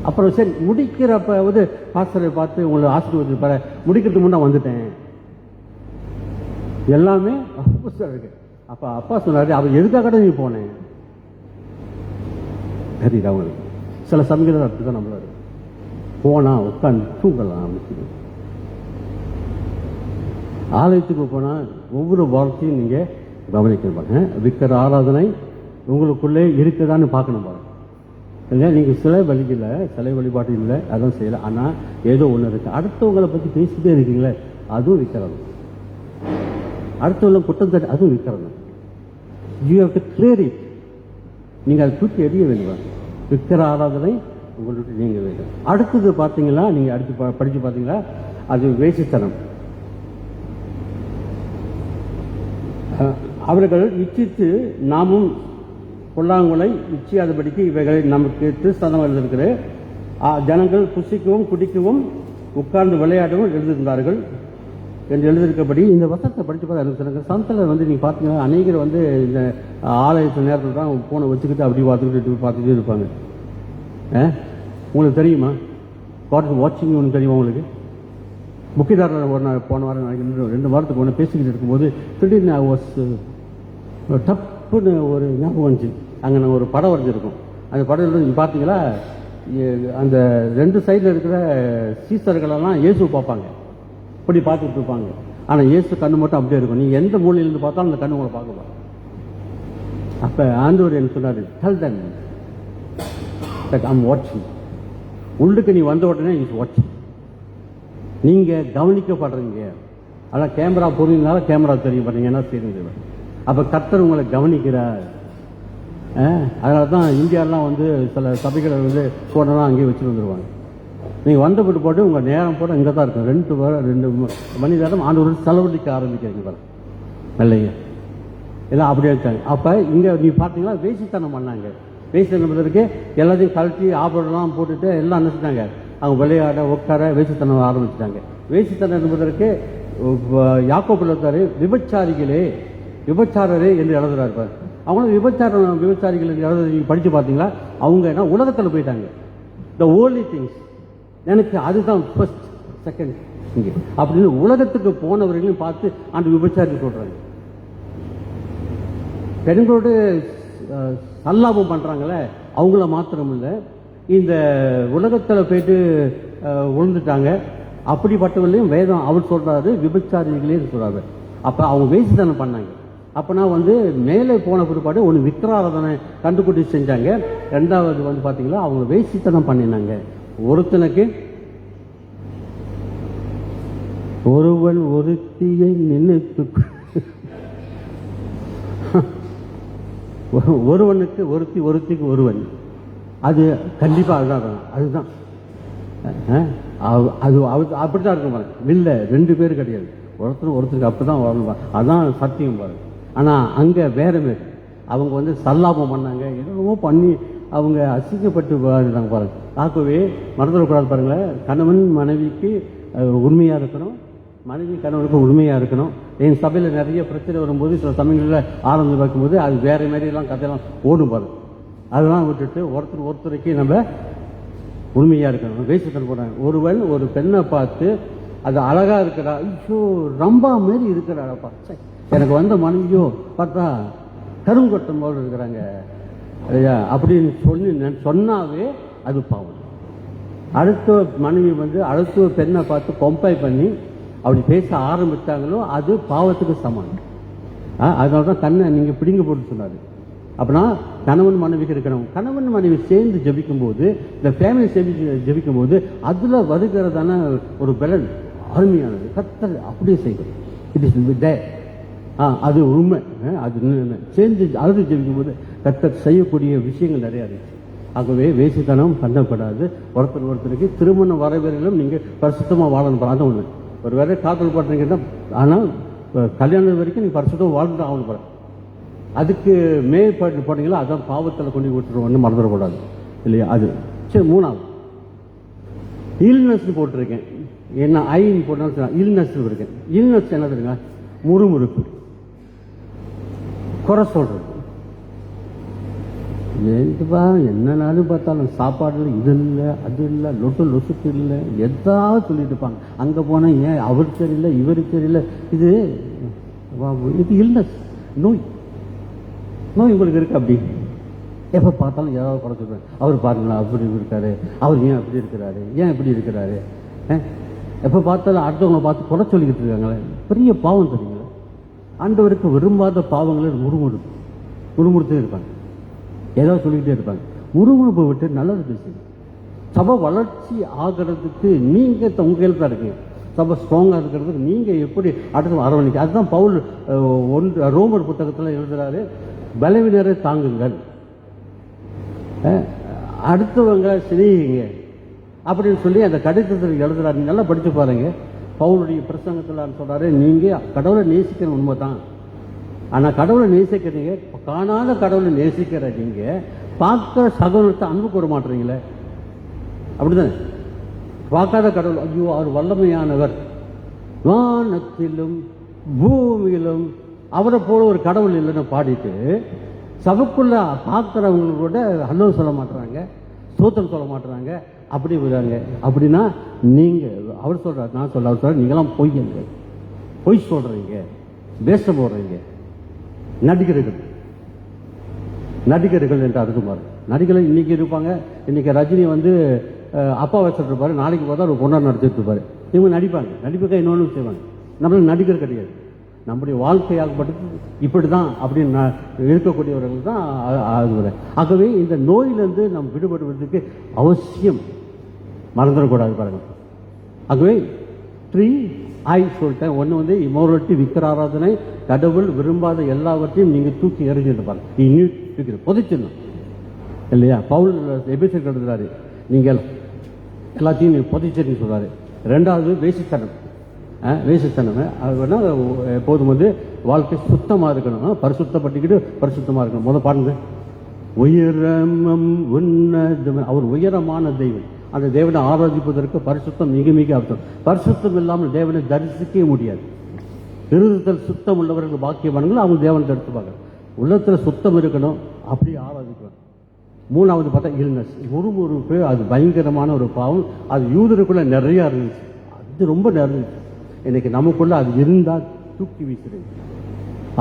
அப்புறம் சரி முடிக்கிறப்ப வந்து பாஸ்டரை பார்த்து உங்களை ஆசீர்வதிப்பாரு, முடிக்கிறதுக்கு முன்னே வந்துட்டேன் எல்லாமே இருக்கு. அப்ப அப்பா சொன்னாரு, அவர் எதுக்காக நீ போனேன் தெரியுது அவங்களுக்கு. சில சமயங்கள் அப்படிதான் நம்மளாரு போனா உட்காந்து தூங்கலாம். ஆலயத்துக்கு போனா ஒவ்வொரு வார்த்தையும் நீங்க கவனிக்கணும். விக்கிர ஆராதனை உங்களுக்குள்ளே இருக்குதான்னு பார்க்கணும் பாருங்க. இல்லை நீங்கள் சிலை வழிபாடு இல்லை, அதுவும் செய்யலை. ஆனால் ஏதோ ஒன்று இருக்கு. அடுத்தவங்களை பற்றி பேசிட்டே இருக்கீங்களே, அதுவும் விற்கிறது. அடுத்தவங்களை குற்றம் தட்டி அதுவும் விற்கிறது. You have to clear it. நீங்கள் அதை தூக்கி எறிய வேண்டும். விக்கிர ஆராதனை உங்களுக்கு நீங்க வேண்டும். அடுத்தது பார்த்தீங்களா, நீங்கள் அடுத்து படித்து பார்த்தீங்களா, அது வேசித்தனம். அவர்கள் இச்சித்து நாமும் கொள்ளாங்குலை இச்சியாதபடிக்கு இவைகளை நமக்கு திருஸ்தானம் எழுதியிருக்கிற ஜனங்கள் புசிக்கவும் குடிக்கவும் உட்கார்ந்து விளையாடவும் எழுதியிருந்தார்கள் என்று எழுதியிருக்கபடி இந்த வசனத்தை படித்து பார்த்தா எனக்கு சொல்லுங்க. சமத்தில் வந்து நீங்கள் பார்த்தீங்கன்னா அநேகர் வந்து இந்த ஆலயத்து நேரத்தில் தான் ஃபோனை வச்சுக்கிட்டு அப்படி பார்த்துக்கிட்டு இருப்பாங்க. உங்களுக்கு தெரியுமா? வாட்சிங் ஒன்று தெரியுமா உங்களுக்கு? முக்கியதாரர் ஒரு நாள் போன வாரம் 2 வாரத்துக்கு ஒன்று பேசிக்கிட்டு இருக்கும்போது திடீர்னு டப்புன்னு ஒரு ஞாபகம் வந்துச்சு. அங்கே நாங்கள் ஒரு படம் வரைஞ்சிருக்கோம். அந்த படம் நீங்கள் பார்த்தீங்களா, அந்த 2 சைடில் இருக்கிற சீசர்களெல்லாம் இயேசு பார்ப்பாங்க, இப்படி பார்த்துட்டு இருப்பாங்க. ஆனால் இயேசு கண்ணு மட்டும் அப்படியே இருக்கும். நீங்கள் எந்த மூலையிலிருந்து பார்த்தாலும் அந்த கண்ணு உங்களை பார்க்கலாம். அப்போ ஆண்டவர் என்ன சொன்னார், டெல் தெம் தட் ஐ அம் வாட்சிங். உள்ளுக்கு நீ வந்த உடனே இஸ் வாட்சிங். நீங்கள் கவனிக்கப்படுறீங்க. அதான் கேமரா பொருளினால கேமரா தெரியும் பாருங்க, என்ன செய்யுங்க. அப்போ கர்த்தர் உங்களை கவனிக்கிறார். அதனால தான் இந்தியாலாம் வந்து சில சபைகளை வந்து போட்டோன்னா அங்கேயே வச்சுட்டு வந்துடுவாங்க. நீங்கள் வந்த போட்டு போட்டு உங்கள் நேரம் போட்டு இங்கே தான் இருக்கும். 2 மணி நேரம் ஆண்டவர் செலவழிக்க ஆரம்பிக்கிறீங்க பாருங்க. இல்லைங்க, எல்லாம் அப்படியே இருக்காங்க. அப்போ இங்கே நீ பார்த்தீங்கன்னா வேசித்தனம் பண்ணாங்க. வேசித்தனம் பண்ணுறதுக்கு எல்லாத்தையும் கழட்டி ஆபரணம்லாம் போட்டுட்டு எல்லாம் நினைச்சிட்டாங்க. அவங்க விளையாட உட்கார வேசித்தனம் ஆரம்பிச்சிட்டாங்க. வேசித்தனம் என்பதற்கு யாக்கோபுல விபச்சாரரே என்று எழுதுறாரு பாரு. அவங்களும் விபச்சாரிகள் எழுத படித்து பார்த்தீங்களா, அவங்க என்ன உலகத்தில் போயிட்டாங்க. த ஓன்லி திங்ஸ் எனக்கு அதுதான் ஃபர்ஸ்ட் செகண்ட் இங்கே அப்படின்னு உலகத்துக்கு போனவர்களையும் பார்த்து அந்த விபச்சாரி சொல்றாங்க. பெண்களோடு சல்லாபம் பண்றாங்களே அவங்கள மாத்திரம் இல்லை, இந்த உலகத்தில் போயிட்டு விழுந்துட்டாங்க. அப்படிப்பட்டவர்களையும் வேதம் அவர் சொல்றாரு விபச்சாரிகளே சொல்றாரு. அப்ப அவங்க வேசித்தனம் பண்ணாங்க. அப்பனா வந்து மேலே போன பிற்பாடு ஒன்று விக்கிராராதனை கண்டுபிடி செஞ்சாங்க. 2வது வந்து பாத்தீங்களா அவங்க வேசித்தனம் பண்ணினாங்க. ஒருத்தனுக்கு ஒருவன் ஒருத்தியை நினைத்து ஒருவனுக்கு ஒருத்திக்கு ஒருவன், அது கண்டிப்பா அதுதான் அது அப்படித்தான் இருக்கும் பாருங்க. இல்லை 2 பேர் கிடையாது, ஒருத்தருக்கு அப்படிதான் வரணும். அதான் சத்தியம் பாருங்க. ஆனா அங்க வேற மாரி அவங்க வந்து சல்லாபம் பண்ணாங்க, என்னமோ பண்ணி அவங்க அசிங்கப்பட்டு வாழ்ந்தாங்க பாருங்க. ஆகவே மறந்துடக்கூடாது பாருங்களேன். கணவன் மனைவிக்கு உண்மையா இருக்கணும், மனைவி கணவனுக்கு உண்மையா இருக்கணும். என் சபையில் நிறைய பிரச்சனை வரும்போது சில சமயங்களில் ஆரம்பி வைக்கும்போது அது வேற மாரியெல்லாம் கதையெல்லாம் ஓடும் பாருங்க. அதெல்லாம் விட்டுட்டு ஒருத்தருக்கு நம்ம உண்மையா இருக்கணும். வேசித்தனம் போடுறாங்க. ஒருவன் ஒரு பெண்ணை பார்த்து அது அழகா இருக்கிறா, ஐயோ ரம்பா மாரி இருக்கிறாப்பா, எனக்கு வந்த மனைவியோ பார்த்தா கருங்கொட்டம் போல இருக்கிறாங்க இல்லையா அப்படின்னு சொன்னாவே அது பாவம். அடுத்த மனைவி வந்து அடுத்த பெண்ணை பார்த்து கம்பேர் பண்ணி அப்படி பேச ஆரம்பித்தாங்களோ அது பாவத்துக்கு சமானம். அதனால தான் கண்ணை நீங்க பிடிங்க போட்டு சொன்னாரு. அப்படின்னா கணவன் மனைவிக்கு இருக்கணும். கணவன் மனைவி சேர்ந்து ஜபிக்கும் போது, இந்த ஃபேமிலி சேர்ந்து ஜபிக்கும் போது அதுல வருகிறதான ஒரு பலன் அருமையானது. கர்த்தர் அப்படியே செய்யும். It is there. அது உண்மை. அது சேர்ந்து அழுது ஜபிக்கும் போது கர்த்தர் செய்யக்கூடிய விஷயங்கள் நிறைய இருக்கு. ஆகவே வேசித்தனம் பண்ணப்படாது. ஒருத்தருக்கு திருமணம் வரவரையிலும் நீங்க பரிசுத்தமா வாழணும். அதான் ஒண்ணு. ஒரு வேற காதல் பண்றீங்கன்னா ஆனால் கல்யாணம் வரைக்கும் நீங்க பரிசுத்தமா வாழ்ந்து ஆகணும் பாரு. அதுக்கு மேற்பாட்டு போனீங்களா அதான் பாவத்தில் கொண்டு விட்டுருவோம்னு மறந்துடக்கூடாது இல்லையா? அது சரி. 3வது இல்னஸ் போட்டிருக்கேன். என்ன ஐன்னு போட்டாலும் இல்னஸ் இருக்கேன். இல்னஸ் என்ன தெரியுங்க? முறுமுறுப்பு, குறை சொல்றது. எதுப்பா என்னன்னாலும் பார்த்தாலும் சாப்பாடுல இது இல்லை அது இல்லை லொசுக்கு இல்லை எதாவது சொல்லிட்டு இருப்பாங்க. அங்கே போனால் ஏன் அவர் சரியில்லை இவர் சரியில்லை, இது இல்னஸ், நோய் உங்களுக்கு இருக்கு. அப்படி எப்போ பார்த்தாலும் ஏதாவது குறைச்சிருப்பாங்க. அவர் பாருங்களா அப்படி இருக்காரு, அவர் ஏன் அப்படி இருக்கிறாரு, ஏன் இப்படி இருக்கிறாரு, எப்போ பார்த்தாலும் அடுத்தவங்களை பார்த்து குறை சொல்லிக்கிட்டு இருக்காங்களே, பெரிய பாவம் தெரியுங்களா. ஆண்டவருக்கு விரும்பாத பாவங்களை முறுமுறுத்தே இருப்பாங்க, ஏதாவது சொல்லிக்கிட்டே இருப்பாங்க. முறுமுறுப்பை விட்டு நல்லது பேசுங்க. சபை வளர்ச்சி ஆகிறதுக்கு நீங்கள் உங்கள் கையில் தான் இருக்கீங்க. சபை ஸ்ட்ராங்காக இருக்கிறதுக்கு நீங்கள் எப்படி அடுத்த அரவணைக்க, அதுதான் பவுல் ரோமர் புத்தகத்தில் எழுதுறாரு, பலவீனரை தாங்குங்கள், அடுத்தவங்க சிரிங்க அப்படின்னு சொல்லி அந்த கடிதத்தில் எழுதுறாரு. நீங்க நல்லா படித்து பாருங்க. பவுலுடைய பிரசங்கத்தில் சொல்றாரு, நீங்கள் கடவுளை நேசிக்கிற உண்மை தான், ஆனால் கடவுளை நேசிக்கிறீங்க, காணாத கடவுளை நேசிக்கிற நீங்க பார்க்கிற சகோதரத்தை அன்பு கூற மாட்டீங்களே, அப்படிதானே? பார்க்காத கடவுள், ஐயோ அவர் வல்லமையானவர், வானத்திலும் பூமியிலும் அவரை போல ஒரு கடவுள் இல்லைன்னு பாடிட்டு சபைக்குள்ள பார்க்கிறவங்களோட ஹலோ சொல்ல மாட்டுறாங்க, ஸ்தோத்திரம் சொல்ல மாட்டுறாங்க, அப்படி விடுறாங்க. அப்படின்னா நீங்க அவர் சொல்றாரு, நான் சொல்ல அவர் சொல்ற, நீங்களாம் பொய் சொல்றீங்க, வேஷம் போடுறீங்க, நடிகர்கள் என்று அர்த்தமாரு. நடிகர்கள் இன்னைக்கு இருப்பாங்க. இன்னைக்கு ரஜினி அப்பா வச்சுட்டு இருப்பாரு, நாளைக்கு பார்த்தா ஒரு பொண்ணார் நடிச்சிட்டு இருப்பாரு. இவங்க நடிப்பாங்க, நடிப்புக்காக இன்னொன்று செய்வாங்க. நம்மளுக்கு நடிகர் கிடையாது. நம்முடைய வாழ்க்கையாகப்பட்டது இப்படிதான் அப்படின்னு இருக்கக்கூடியவர்கள் தான் ஆகுது. ஆகவே இந்த நோயிலிருந்து நாம் விடுபடுவதற்கு அவசியம் மறந்துடக்கூடாது பாருங்க. ஆகவே 3I சொல்லிட்டேன். ஒன்று இம்மோரலிட்டி, விக்கிர ஆராதனை, கடவுள் விரும்பாத எல்லாவற்றையும் நீங்கள் தூக்கி எறிஞ்சிட்டு பாருங்க. இன்னும் தூக்கி புதைச்சிடணும் இல்லையா? பவுல் எபேசியர் எழுதுறாரு, நீங்கள் எல்லாத்தையும் நீங்கள் புதைச்சிருன்னு சொல்றாரு. ரெண்டாவது வேசித்தனம். அது எப்போதும் வாழ்க்கை சுத்தமாக இருக்கணும், பரிசுத்தப்பட்டுக்கிட்டு பரிசுத்தமாக இருக்கணும். முதல் பாருங்க, உயரமும் உன்னதம், அவர் உயரமான தெய்வம். அந்த தேவனை ஆராதிப்பதற்கு பரிசுத்தம் மிக மிக அவசியம். பரிசுத்தம் இல்லாமல் தேவனை தரிசிக்கவே முடியாது. இருதயத்தில் சுத்தம் உள்ளவர்கள் பாக்கியவான்கள், அவங்க தேவனை தரிசிப்பாங்க. உள்ளத்தில் சுத்தம் இருக்கணும், அப்படி ஆராதிக்கணும். மூணாவது பார்த்தா இல்னஸ், முறுமுறுப்பு. அது பயங்கரமான ஒரு பாவம். அது யூதருக்குள்ள நிறைய இருந்துச்சு, அது ரொம்ப நிறைஞ்சிச்சு. இன்னைக்கு நமக்குள்ள அது இருந்தால் தூக்கி வீசுறது,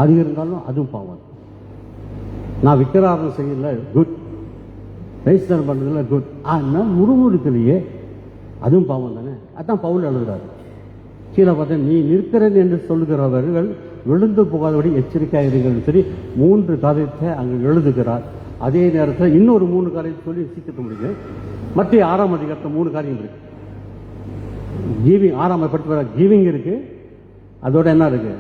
அது இருந்தாலும் அதுவும் பாவம். நான் விக்கிராரணம் செய்யல, குட். ரைஸ்தனம் பண்றதுல குட். ஆனா முறுமுறுக்கலையே, அதுவும் பாவம் தானே. அதான் பவுல் எழுதுறாரு. கீழே பார்த்தா, நீ நிற்கிறேன் என்று சொல்லுகிறவர்கள் விழுந்து போகாதபடி எச்சரிக்கையாயிருங்கள் சரி 3 காரியத்தை அங்கு எழுதுகிறார். அதே நேரத்தில் இன்னொரு 3 காரியத்தை சொல்லி சீக்கிரம் முடியும். மத்திய 6ஆம் அதிகாரத்தில் 3 காரியம் இருக்கு. கிவிங், 6ஆம் படித்து கிவிங் இருக்கு, அதோட என்ன இருக்கு,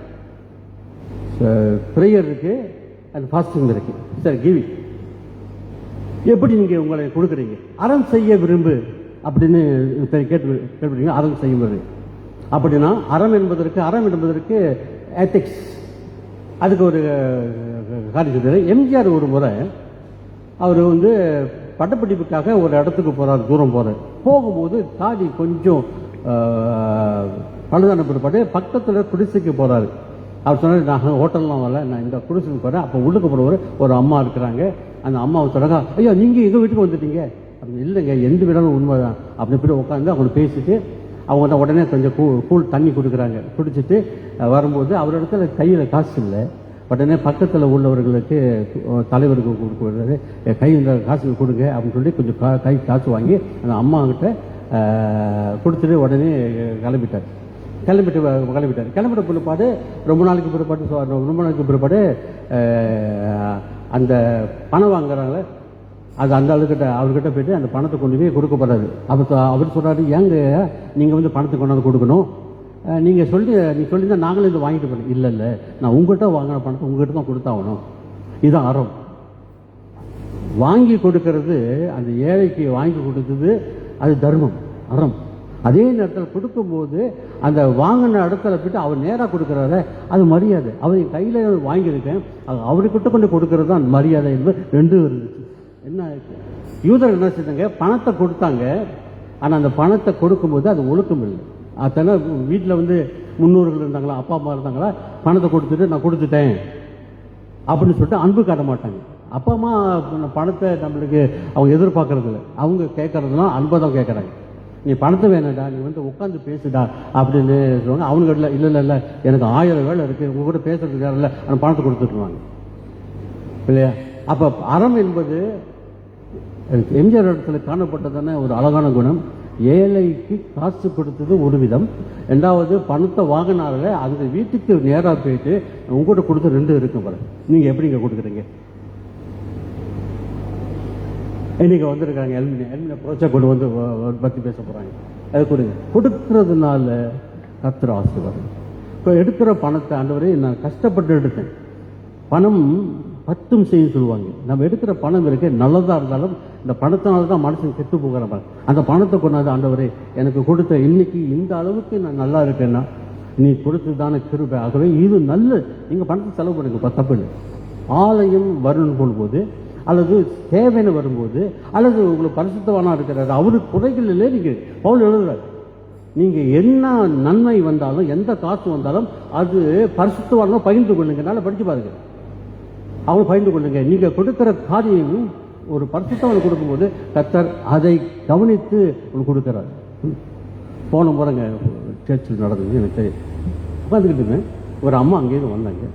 ப்ரேயர் இருக்கு, அது ஃபாஸ்டிங் இருக்கு. சரி, கிவிங் எப்படி நீங்க உங்களை கொடுக்குறீங்க? அறம் செய்ய விரும்பு அப்படின்னு கேட்பீங்க. அறம் செய்யும் அப்படின்னா அறம் என்பதற்கு எத்திக்ஸ், அதுக்கு ஒரு காரியம். எம்ஜிஆர் ஒரு முறை அவர் பட்டப்படிப்புக்காக ஒரு இடத்துக்கு போறார், தூரம் போறார். போகும்போது தாடி கொஞ்சம் பழுதான பிற்பாடு பக்கத்தில் குடிசைக்கு போறாரு. அவர் சொன்னார், நான் ஹோட்டல்லாம் வரல, நான் இந்த குடிசைக்கு போறேன். அப்போ உள்ளுக்கு போறவர் ஒரு அம்மா இருக்கிறாங்க. அந்த அம்மாவை சொன்னாங்க, ஐயா நீங்க எங்க வீட்டுக்கு வந்துட்டீங்க? அப்படின்னு. இல்லைங்க, எந்த வீடாலும் உண்மைதான் அப்படின்னு போய் உட்காந்து அவங்க பேசிட்டு அவங்க உடனே கொஞ்சம் கூழ் தண்ணி கொடுக்குறாங்க. குடிச்சிட்டு வரும்போது அவரிடத்துல கையில் காசு இல்லை. உடனே பக்கத்தில் உள்ளவர்களுக்கு தலைவருக்கு கொடுக்குறது, கை இந்த காசு கொடுங்க அப்படின்னு சொல்லி கொஞ்சம் கை காசு வாங்கி அந்த அம்மா கிட்ட கொடுத்துட்டு உடனே கிளம்பிட்ட பிற்பாடு ரொம்ப நாளைக்கு பிற்பாடு அந்த பணம் வாங்குறாங்களே, அது அந்த ஆளுக்கிட்ட அவர்கிட்ட போயிட்டு அந்த பணத்தை கொண்டு போய் கொடுக்கப்படுறாரு. அவர் சொல்றாரு, ஏங்க நீங்க பணத்தை கொண்டாந்து கொடுக்கணும், நீங்க சொல்லியிருந்தா நாங்களும் இதை வாங்கிட்டு போறோம். இல்லை, நான் உங்கள்கிட்ட வாங்கின பணத்தை உங்ககிட்ட தான் கொடுத்தாகணும். இதுதான் அறம். வாங்கி கொடுக்கறது, அந்த ஏழைக்கு வாங்கி கொடுத்தது அது தர்மம், அறம். அதே நேரத்தில் கொடுக்கும்போது அந்த வாங்கின இடத்துல போயிட்டு அவர் நேராக கொடுக்குறாரு, அது மரியாதை. அவர் கையில் வாங்கியிருக்கேன், அவர்கிட்ட கொண்டு கொடுக்கறது தான் மரியாதை என்பது 2 இருந்துச்சு. என்ன யூதர் என்ன செஞ்சாங்க, பணத்தை கொடுத்தாங்க. ஆனால் அந்த பணத்தை கொடுக்கும்போது அது ஒழுக்கம் இல்லை. அதனால வீட்டில் முன்னோர்கள் இருந்தாங்களா, அப்பா அம்மா இருந்தாங்களா, பணத்தை கொடுத்துட்டு நான் கொடுத்துட்டேன் அப்படின்னு சொல்லிட்டு அன்பு காட்ட மாட்டாங்க. அப்பா அம்மா பணத்தை நம்மளுக்கு அவங்க எதிர்பார்க்கறது இல்லை, அவங்க கேட்கறதுலாம் அன்பை தான் கேட்குறாங்க. நீ பணத்தை வேணாடா, நீ வந்து உட்காந்து பேசுடா அப்படின்னு சொல்லுவாங்க. அவங்க இல்லை இல்லை இல்லை எனக்கு 1000 வேலை இருக்குது, உங்க கூட பேசுறதுக்கு யாரும் இல்லை, அந்த பணத்தை கொடுத்துட்டுருவாங்க இல்லையா. அப்போ அறம் என்பது எம்ஜிஆர் இடத்துல காணப்பட்டதான ஒரு அழகான குணம். ஏழைக்கு காசு கொடுத்தது ஒரு விதம், ரெண்டாவது பணத்தை வாங்கினால அந்த வீட்டுக்கு நேராக போயிட்டு உங்கள்கிட்ட கொடுத்து 2 இருக்கும் பாரு, நீங்கள் எப்படிங்க கொடுக்குறீங்க. இன்னைக்கு வந்திருக்காங்க எல்மின ப்ரோஜெக்ட் கொண்டு வந்து பற்றி பேச போகிறாங்க. அது கொடுக்கறதுனால கர்த்தர் ஆசீர்வாதம். இப்போ எடுக்கிற பணத்தை ஆண்டவரே நான் கஷ்டப்பட்டு எடுத்தேன், பணம் 10 செய்யும் சொல்லுவாங்க. நம்ம எடுக்கிற பணம் இருக்கு, நல்லதாக இருந்தாலும் இந்த பணத்தினால தான் மனுஷன் கெட்டு போகிற மாதிரி. அந்த பணத்தை கொண்டாந்து ஆண்டவரே எனக்கு கொடுத்த இன்னைக்கு இந்த அளவுக்கு நான் நல்லா இருக்கேன்னா நீ கொடுத்ததான கிருபை. ஆகவே இது நல்ல, நீங்கள் பணத்தை செலவு பண்ணுங்க, தப்பு இல்லை. ஆலயம் வரும்னு போகும்போது அல்லது தேவைன்னு வரும்போது அல்லது உங்களுக்கு பரிசுத்தவானா இருக்கிறாரு, அவருக்கு குறைகள் இல்லை. நீங்கள் பவுல் எழுதுறாரு, நீங்கள் என்ன நன்மை வந்தாலும் எந்த காசு வந்தாலும் அது பரிசுத்தவானா பகிர்ந்து கொள்ளுங்க. நல்லா படிச்சு பாருங்க, அவங்க பகிர்ந்து கொள்ளுங்க. நீங்கள் கொடுக்கிற காரியம் ஒரு பரிசுத்தவனை கொடுக்கும்போது கர்த்தர் அதை கவனித்து உங்களுக்கு கொடுக்குறாரு. போன முறைங்க சர்ச்சில் நடந்தது எனக்கு தெரியும். உட்காந்துக்கிட்டுங்க ஒரு அம்மா அங்கேயிருந்து வந்தாங்க,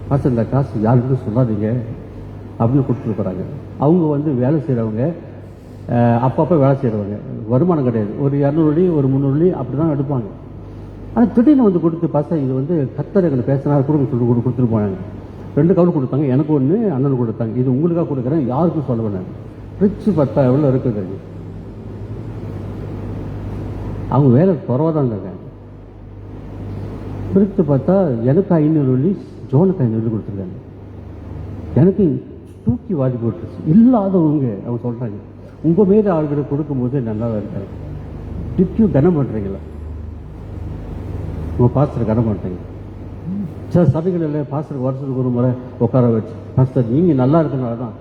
பாஸ்டர் இந்த காசு யாருக்கும் சொல்லாதீங்க அப்படின்னு கொடுத்துட்டு போகிறாங்க. அவங்க வந்து வேலை செய்கிறவங்க, அப்பப்போ வேலை செய்கிறவங்க, வருமானம் கிடையாது, ஒரு 200 வெள்ளி ஒரு 300 வெள்ளி அப்படி தான் எடுப்பாங்க. ஆனால் திடீர்னு வந்து கொடுத்து பாஸ்டர் இது வந்து கர்த்தர் எங்களை பேசினார் கொடுங்க சொல்லி கொடுத்துட்டு போனாங்க. 2 கவர் கொடுத்தாங்க, எனக்கு 1 அண்ணனுக்கு கொடுத்தாங்க. இது உங்களுக்காக கொடுக்குறேன், யாருக்கும் சொல்ல வேண்டாம். பிரிச்சு பார்த்தா எவ்வளோ இருக்குது. அவங்க வேலை குறவாக தான் இருக்காங்க. பிரித்து பார்த்தா எனக்கு 500 வெள்ளி, ஜோனுக்கு 500 வெள்ளி கொடுத்துருக்காங்க. எனக்கு தூக்கி வாடி போட்டுருச்சு. இல்லாதவங்க அவங்க சொல்கிறாங்க, உங்கள் மீது ஆளுகிட்ட கொடுக்கும்போது நல்லா இருக்காங்க. டிப்டியும் கனம் பண்ணுறீங்களா, உங்கள் பாஸ்டர் கனம் பண்ணுறீங்க. சில சபைகளில் பாஸ்டருக்கு வருஷத்துக்கு ஒரு முறை உட்கார வச்சு, பாஸ்டர் நீங்கள் நல்லா இருக்கிறனால தான்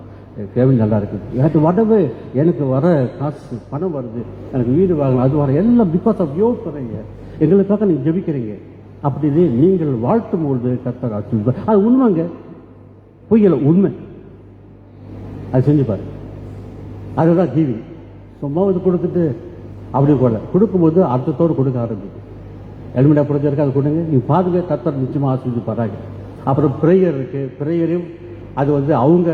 கேள்வி நல்லா இருக்குது, எனக்கு வடவு எனக்கு வர காசு பணம் வருது, எனக்கு வீடு வாங்கலாம், அது வர எல்லாம் பிகாஸ் ஆஃப் யோர் பண்ணுறீங்க, எங்களுக்காக நீங்கள் ஜெபிக்கிறீங்க அப்படின்னு நீங்கள் வாழ்த்தும் பொழுது கர்த்தர் ஆசீர்வதிப்பார். அது உண்மைங்க, பொய்யல, உண்மை. அது செஞ்சு பாரு, அதுதான் டிவி. சும்மா இது கொடுத்துட்டு அப்படி போல கொடுக்கும்போது அர்த்தத்தோடு கொடுக்க ஆரம்பிக்கும். எலிமினா ப்ரொஜெக்ட் அது கொடுங்க, நீங்கள் பாதுகா கர்த்தர் நிச்சயமாக ஆசீர்வதிப்பாராங்க. அப்புறம் ப்ரேயர் இருக்குது, ப்ரேயரையும் அது வந்து அவங்க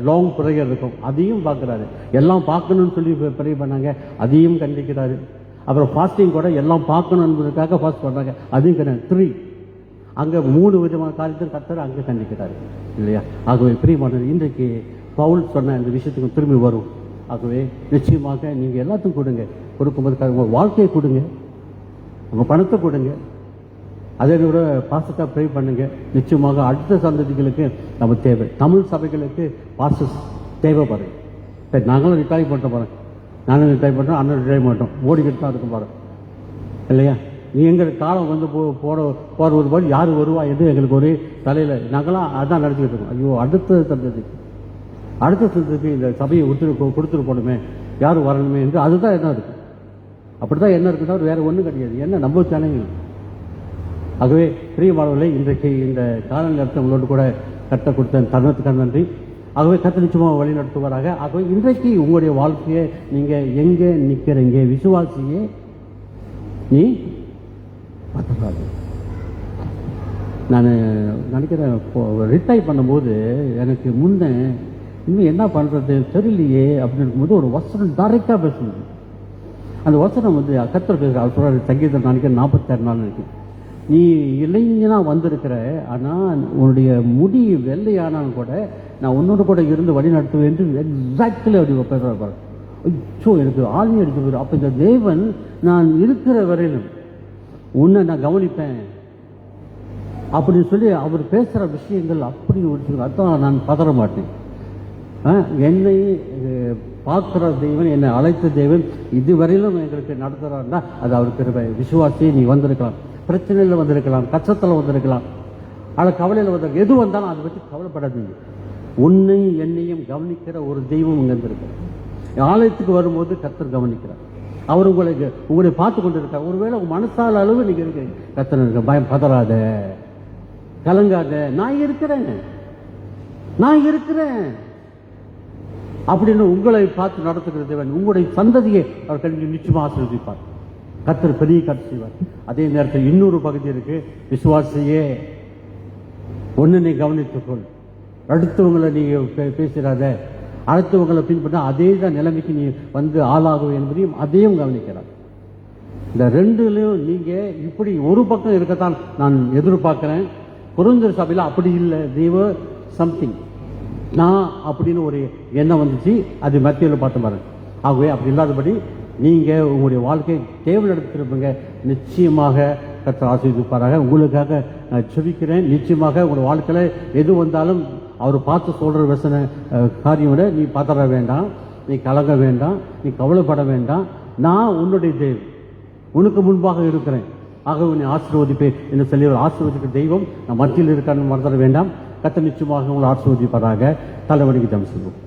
லாங் ப்ரேயர் இருக்கும், அதையும் பார்க்குறாரு. எல்லாம் பார்க்கணும்னு சொல்லி ப்ரே பண்ணாங்க, அதையும் கண்டிக்கிறாரு. அப்புறம் ஃபாஸ்டிங் கூட எல்லாம் பார்க்கணும் என்பதற்காக ஃபாஸ்ட் பண்ணுறாங்க, அதையும் கிடையாது. 3 அங்கே 3 விதமான காரியத்தில் கர்த்தர் அங்கே கண்டிக்கிறாரு இல்லையா. ஆகவே பிரியமானது, இன்றைக்கு பவுல் சொன்ன இந்த விஷயத்துக்கு திரும்பி வரும். ஆகவே நிச்சயமாக நீங்கள் எல்லாத்துக்கும் கொடுங்க, கொடுக்கும்போது உங்கள் வாழ்க்கையை கொடுங்க, உங்கள் பணத்தை கொடுங்க, அதை விட பாசத்தை ப்ரே பண்ணுங்க. நிச்சயமாக அடுத்த சந்ததிகளுக்கு நம்ம தேவை. தமிழ் சபைகளுக்கு பாசஸ் தேவைப்படுறேன். சரி, நாங்களும் ரிட்டையர் பண்ணிட்டு போகிறேன், நானும் ரிட்டையர் பண்ணுறோம், அண்ணன் ரிட்டையர் பண்ணுறோம், ஓடிக்கிட்டு தான் இருக்கும் பாருங்க இல்லையா. நீ எங்கள் காலம் வந்து போகிற ஒரு பாடி யார் வருவா எது எங்களுக்கு ஒரே தலையில், நாங்களாம் அதான் நடத்திக்கிட்டு இருக்கோம். ஐயோ அடுத்த சந்ததிக்கு இந்த சபையை கொடுத்துட்டு போகணுமே, யாரும் வரணுமே என்று அதுதான் என்ன இருக்குது. அப்படி தான் என்ன இருக்குதா, வேறு ஒன்றும் கிடையாது. என்ன நம்ம சேனல். ஆகவே பிரியமானவர்களே, இன்றைக்கு இந்த கால நேரத்தை உங்களோடு கூட கட்ட கொடுத்த தருணத்துக்காக நன்றி. ஆகவே கத்த நிச்சயமாக வழி நடத்துவாராக. ஆகவே இன்றைக்கு உங்களுடைய வாழ்க்கையை நீங்கள் எங்கே நிற்கிறீங்க, விசுவாசியே நீ பத்தராது. நான் நினைக்கிறேன், ரிட்டையர் பண்ணும்போது எனக்கு முன்ன இன்னும் என்ன பண்ணுறது தெரியலையே அப்படின்னு இருக்கும்போது ஒரு வசனம் டைரெக்டாக பேசணும். அந்த வசனம் வந்து கர்த்தர் பேசுகிற அவர் சொல்கிற சங்கீதம் நினைக்கிறேன் 46 நாள் இருக்கு. நீ இளைஞனா வந்திருக்கிற, ஆனால் உன்னுடைய முடி வெள்ளையானாலும் கூட நான் உன்னோட கூட இருந்து வழி நடத்துவேன் என்று எக்ஸாக்ட்லி அப்படி பேசுகிறார். ஐயோ எனக்கு ஆழ்மை அடிக்க போயிடும். அப்போ இந்த தேவன் நான் இருக்கிற வரையிலும் உன்னை நான் கவனிப்பேன் அப்படின்னு சொல்லி அவர் பேசுகிற விஷயங்கள் அப்படி ஒரு அர்த்தம். நான் பதற மாட்டேன். என்னை பார்க்குற தெய்வன், என்னை அழைத்த தெய்வன் இதுவரையிலும் எங்களுக்கு நடத்துகிறாருன்னா அது அவருக்கு விசுவாசியை நீ வந்திருக்கலாம், பிரச்சனையில் வந்திருக்கலாம், கஷ்டத்தில் வந்திருக்கலாம், ஆனால் கவலையில் வந்திருக்க, எது வந்தாலும் அதை பற்றி கவலைப்படாதீங்க. உன்னை என்னையும் கவனிக்கிற ஒரு தெய்வம் இங்கே இருந்திருக்கிறார். ஆலயத்துக்கு வரும்போது கர்த்தர் கவனிக்கிறார். அவர் உங்களை பார்த்து கொண்டு இருக்கார். ஒருவேளை உங்கள் மனசால அளவு நீங்கள் இருக்கிறீங்க, கர்த்தர் இருக்க, பயம் பதறாத, கலங்காத, நான் இருக்கிறேன். நான் இருக்கிறேன் அப்படின்னு உங்களை பார்த்து நடத்துகிற தேவன் உங்களுடைய சந்ததியை அவர் கல்வி நிச்சயமாக ஆசீர்வதிப்பார். கர்த்தர் பெரிய கர்த்தர் செய்வார். அதே நேரத்தில் இன்னொரு பகுதி இருக்கு, விசுவாசியே ஒன்னு நீ கவனித்துக்கொள், அடுத்தவங்களை நீங்க பேசுறாத, அடுத்தவங்களை பின்பற்ற அதே தான் நிலைமைக்கு நீ வந்து ஆளாகும் என்பதையும் அதையும் கவனிக்கிறார். இந்த ரெண்டுலையும் நீங்க இப்படி ஒரு பக்கம் இருக்கத்தான் நான் எதிர்பார்க்கிறேன். குறைந்த சபையில் அப்படி இல்லை, தேவ சம்திங் நான் அப்படின்னு ஒரு எண்ணம் வந்துச்சு, அது மத்தியில் பார்த்து பாருங்க. ஆகவே அப்படி இல்லாதபடி நீங்க உங்களுடைய வாழ்க்கையை தேவைப்படுத்திருப்பீங்க. நிச்சயமாக கர்த்தர் ஆசீர்வதிப்பாராக. உங்களுக்காக நான் செபிக்கிறேன். நிச்சயமாக உங்களுடைய வாழ்க்கையில எது வந்தாலும் அவர் பார்த்து சொல்ற வசன காரியம் விட நீ பதற வேண்டாம், நீ கலங்க வேண்டாம், நீ கவலைப்பட வேண்டாம். நான் உன்னுடைய தேவன், உனக்கு முன்பாக இருக்கிறேன், ஆகவே நீ ஆசீர்வதிப்பேன் என்று சொல்லி ஆசீர்வதிக்கிற தெய்வம் நான் மத்தியில் இருக்கான்னு மறந்துட வேண்டாம். கர்த்தர் நிச்சயமாக உங்களை ஆசீர்வதிப்பாராக. தலைவலிக்கு ஜெபம் செய்வோம்.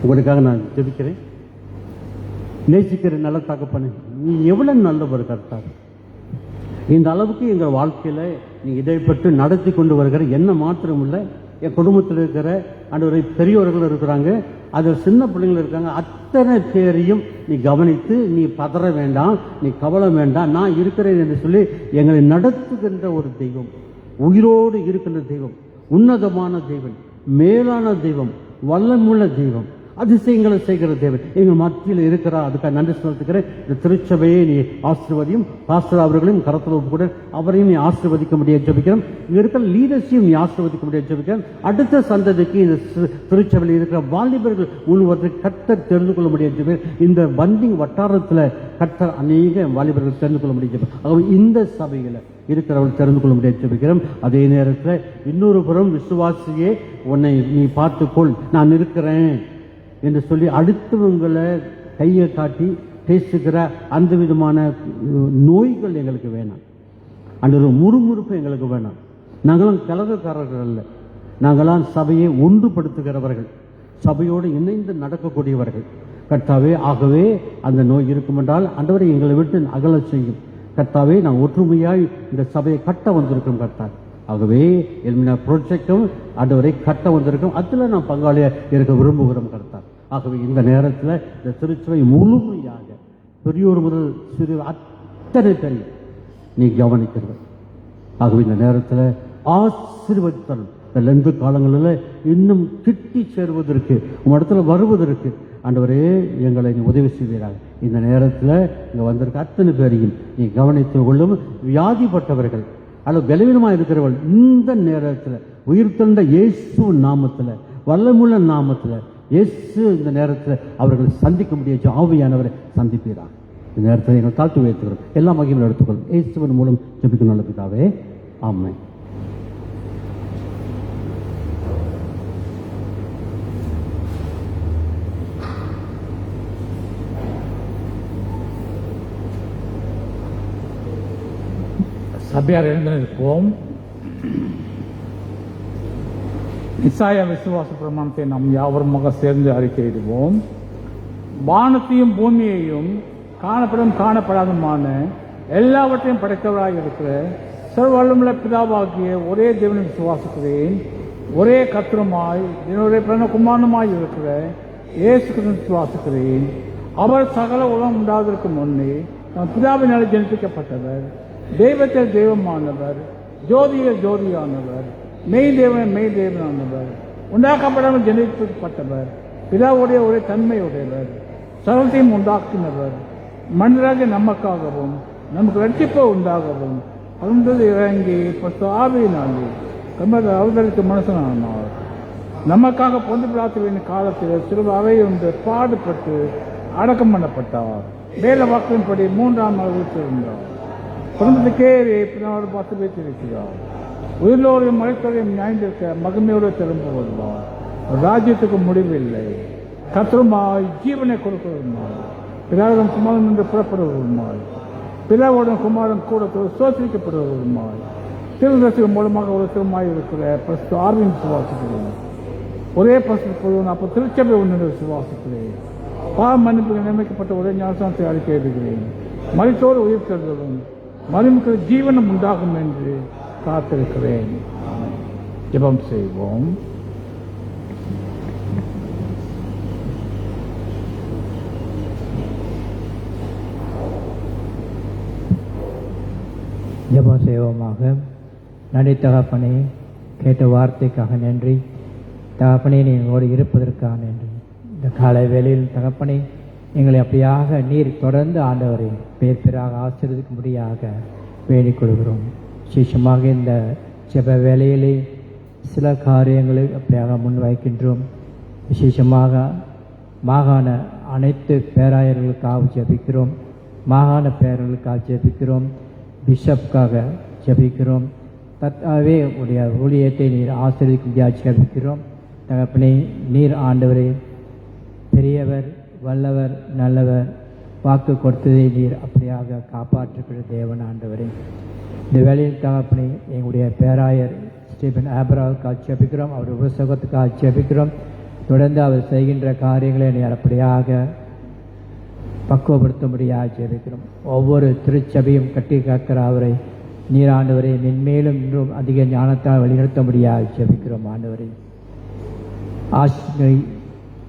உங்களுக்காக நான் ஜெபிக்கிறேன். நேசிக்கிற நல்ல தகப்பனே, நீ எவ்வளவு நல்லவர் கர்த்தர். இந்த அளவுக்கு எங்கள் வாழ்க்கையில நீ இடைப்பட்டு நடத்தி கொண்டு வருகிற என்ன மாத்திரம் இல்லை, என் குடும்பத்தில் இருக்கிற ஆண்டவரை பெரியவர்கள் இருக்கிறாங்க, அதில் சின்ன பிள்ளைங்கள் இருக்காங்க, அத்தனை பேரையும் நீ கவனித்து நீ பதற வேண்டாம், நீ கவலை வேண்டாம், நான் இருக்கிறேன் என்று சொல்லி எங்களை நடத்துகின்ற ஒரு தெய்வம், உயிரோடு இருக்கின்ற தெய்வம், உன்னதமான தெய்வம், மேலான தெய்வம், வல்லமுள்ள தெய்வம், அதிசயங்களை செய்கிற தேவன் எங்கள் மத்தியில் இருக்கிறார். அதுக்காக நன்றி செலுத்துகிறேன். இந்த திருச்சபையை நீ ஆசீர்வதியும், பாஸ்டர் அவர்களையும் கரத்தில் கூட அவரையும் நீ ஆசீர்வதிக்க முடியாது ஜெபிக்கிறோம். இங்க இருக்கிற லீடர்ஸையும் நீ ஆசீர்வதிக்க முடியாது ஜெபிக்கிறோம். அடுத்த சந்ததிக்கு இந்த திருச்சபையில் இருக்கிற வாலிபர்கள் முழுவதை கர்த்தர் தெரிந்து கொள்ள முடியாது ஜெபிக்கிறேன். இந்த பந்திங் வட்டாரத்தில் கர்த்தர் அநேக வாலிபர்கள் தெரிந்து கொள்ள முடியாது. ஆகவே இந்த சபையில் இருக்கிறவர்கள் தெரிந்து கொள்ள முடியாது ஜெபிக்கிறோம். அதே நேரத்தில் இன்னொரு புறம் விசுவாசியே உன்னை நீ பார்த்துக்கொள், நான் இருக்கிறேன் என்று சொல்லி அடுத்தவங்களை கையை காட்டி பேசுகிற அந்த விதமான நோய்கள் எங்களுக்கு வேணாம். அந்த ஒரு முறுமுறுப்பு எங்களுக்கு வேணாம். நாங்களாம் கலகக்காரர்கள் அல்ல, நாங்களாம் சபையை ஒன்றுபடுத்துகிறவர்கள், சபையோடு இணைந்து நடக்கக்கூடியவர்கள் கர்த்தாவே. ஆகவே அந்த நோய் இருக்கும் என்றால் ஆண்டவரை எங்களை விட்டு அகல செய்யும் கர்த்தாவே. நான் ஒற்றுமையாய் இந்த சபையை கட்ட வந்திருக்கிறோம் கர்த்தா. ஆகவே எல்மினா ப்ராஜெக்டும் ஆண்டவரை கட்ட வந்திருக்கும், அதில் நான் பங்காளியாக இருக்க விரும்புகிறோம் கர்த்தா. ஆகவே இந்த நேரத்தில் இந்த திருச்சபை முழுமையாக பெரியோர் முதல் சிறு அத்தனை பேரையும் நீ கவனிக்கிறது. ஆகவே இந்த நேரத்தில் ஆசீர்வதித்தல் இந்த லெந்து காலங்களில் இன்னும் கிட்டி சேருவதற்கு உன் இடத்துல வருவதற்கு ஆண்டவரே எங்களை நீ உதவி செய்வீராக. இந்த நேரத்தில் இங்கே வந்திருக்க அத்தனை பேரையும் நீ கவனித்து கொள்ளும். வியாதிப்பட்டவர்கள் அல்லது பலவீனமாக இருக்கிறவர்கள் இந்த நேரத்தில் உயிர்த்தெழுந்த இயேசு நாமத்தில், வல்லமுள்ள நாமத்தில் இயேசு இந்த நேரத்தில் அவர்கள் சந்திக்க முடியாது. ஆவியானவரை சந்திப்பீராக. இந்த நேரத்தில் எங்கள் தாழ்த்து உயர்த்துகிறோம். எல்லா மகிமையும் எடுத்துக்கொள்ளும். இயேசுவின் மூலம் ஜெபிக்கும் நல்ல பிதாவே, ஆமென். சபையார் எழுந்து நிற்போம். இசாயா விசுவாச பிரமாணத்தை நாம் யாவருமாக சேர்ந்து அறிக்கையிடுவோம். வானத்தையும் பூமியையும் காணப்படும் காணப்படாதுமான எல்லாவற்றையும் படைத்தவராக இருக்கிற சர்வவல்லமுள்ள பிதாவாகிய ஒரே தேவனை விசுவாசிக்கிறேன். ஒரே கர்த்தருமாய் என்னுடைய பிரணகுமாரனுமாய் இருக்கிற இயேசு கிறிஸ்துவை விசுவாசிக்கிறேன். அவர் சகல உலகம் உண்டாவதற்கு முன்னே நம் பிதாவினால் ஜனிப்பிக்கப்பட்டவர், தெய்வத்தில் தெய்வமானவர், ஜோதியில் ஜோதியானவர், மெய் தேவன் மெய் தேவனானவர், உண்டாக்கப்படாமல் ஜனிப்பிக்கப்பட்டவர், பிதாவுடைய ஒரே தன்மையுடையவர், சகலத்தையும் உண்டாக்கினவர், மனிதராக நமக்காகவும் நமக்கு ரட்சிப்பு உண்டாகவும் அருந்தது இறங்கி ஆவியினாலே கம்பது அவதரித்து மனுஷனானார். நமக்காக பொந்து பிரார்த்தனை காலத்தில் சிறு அவை ஒன்று பாடுபட்டு அடக்கம் பண்ணப்பட்டார். வேல வாக்கின்படி 3ஆம் நாள் வைத்திருந்தார். குடும்பத்துக்கே பின்னாடு பார்த்து வைத்திருக்கிறார். உயிரோரையும் மலைத்தோரையும் நியாய்ந்திருக்க மகிமையோடு திரும்ப வருவார். ராஜ்யத்துக்கு முடிவில்லை. கர்த்தருமாய் ஜீவனை கொடுக்கிறதுமாய் பிதாவுடன் குமாரன் என்று புறப்படுவதுமாய் பிதாவுடன் குமாரன் கூட சோதரிக்கப்படுவதுமாய் திருதர்சிகள் மூலமாக ஒரு திருமாய் இருக்கிற பரிசுத்த ஆவியின் விசுவாசிக்கிறேன். ஒரே பரிசுத்த பொருவன் அப்போ திருச்சபை ஒன்று விசுவாசிக்கிறேன். பாவ மன்னிப்புக்கு நியமிக்கப்பட்ட ஒரே ஞானஸ்தானத்தை அறிக்கை எழுதுகிறேன். மரித்தோடு உயிர் தருவதும் மறுமுக்கிற ஜீவனம் உண்டாகும் என்று காத்திருக்கிறேன். ஜெபம் செய்வோம். ஜெபம் செய்வோமாக. நன்றி தகப்பனே, கேட்ட வார்த்தைக்காக நன்றி தகப்பனே, நீங்களோடு இருப்பதற்காக நன்றி. இந்த காலை வேளையில் தகப்பனே, எங்களை அப்படியாக நீர் தொடர்ந்து ஆண்டவரை பேர் பேராக ஆசீர்வதிக்கும்படியாக வேண்டிக் கொள்கிறோம். விசேஷமாக இந்த ஜெப வேளையிலே சில காரியங்களை அப்படியாக முன்வைக்கின்றோம். விசேஷமாக மாகாண அனைத்து பேராயர்களுக்காக ஜெபிக்கிறோம், மாகாண பேரர்களுக்காக ஜெபிக்கிறோம், பிஷப்காக ஜெபிக்கிறோம். கர்த்தாவே உடைய ஊழியத்தை நீர் ஆசீர்வதிக்கும்படியாக ஜெபிக்கிறோம். தகப்பனே, நீர் ஆண்டவரே பெரியவர், வல்லவர், நல்லவர், வாக்கு கொடுத்ததை நீர் அப்படியாக காப்பாற்றுகிற தேவன் ஆண்டவரே. இந்த வேளையில் தகப்பனே, எங்களுடைய பேராயர் ஸ்டீபன் ஆபராவுக்காக ஜெபிக்கிறோம், அவர் உபசகத்துக்காக ஜெபிக்கிறோம். தொடர்ந்து அவர் செய்கின்ற காரியங்களை நீர் அப்படியாக பக்குவப்படுத்தும்படியாக ஜெபிக்கிறோம். ஒவ்வொரு திருச்சபையும் கட்டி காக்கிற அவரை நீர் ஆண்டவரை மென்மேலும் இன்னும் அதிக ஞானத்தால் வழிநடத்தும்படியாக ஜெபிக்கிறோம். ஆண்டவரை ஆசிரியை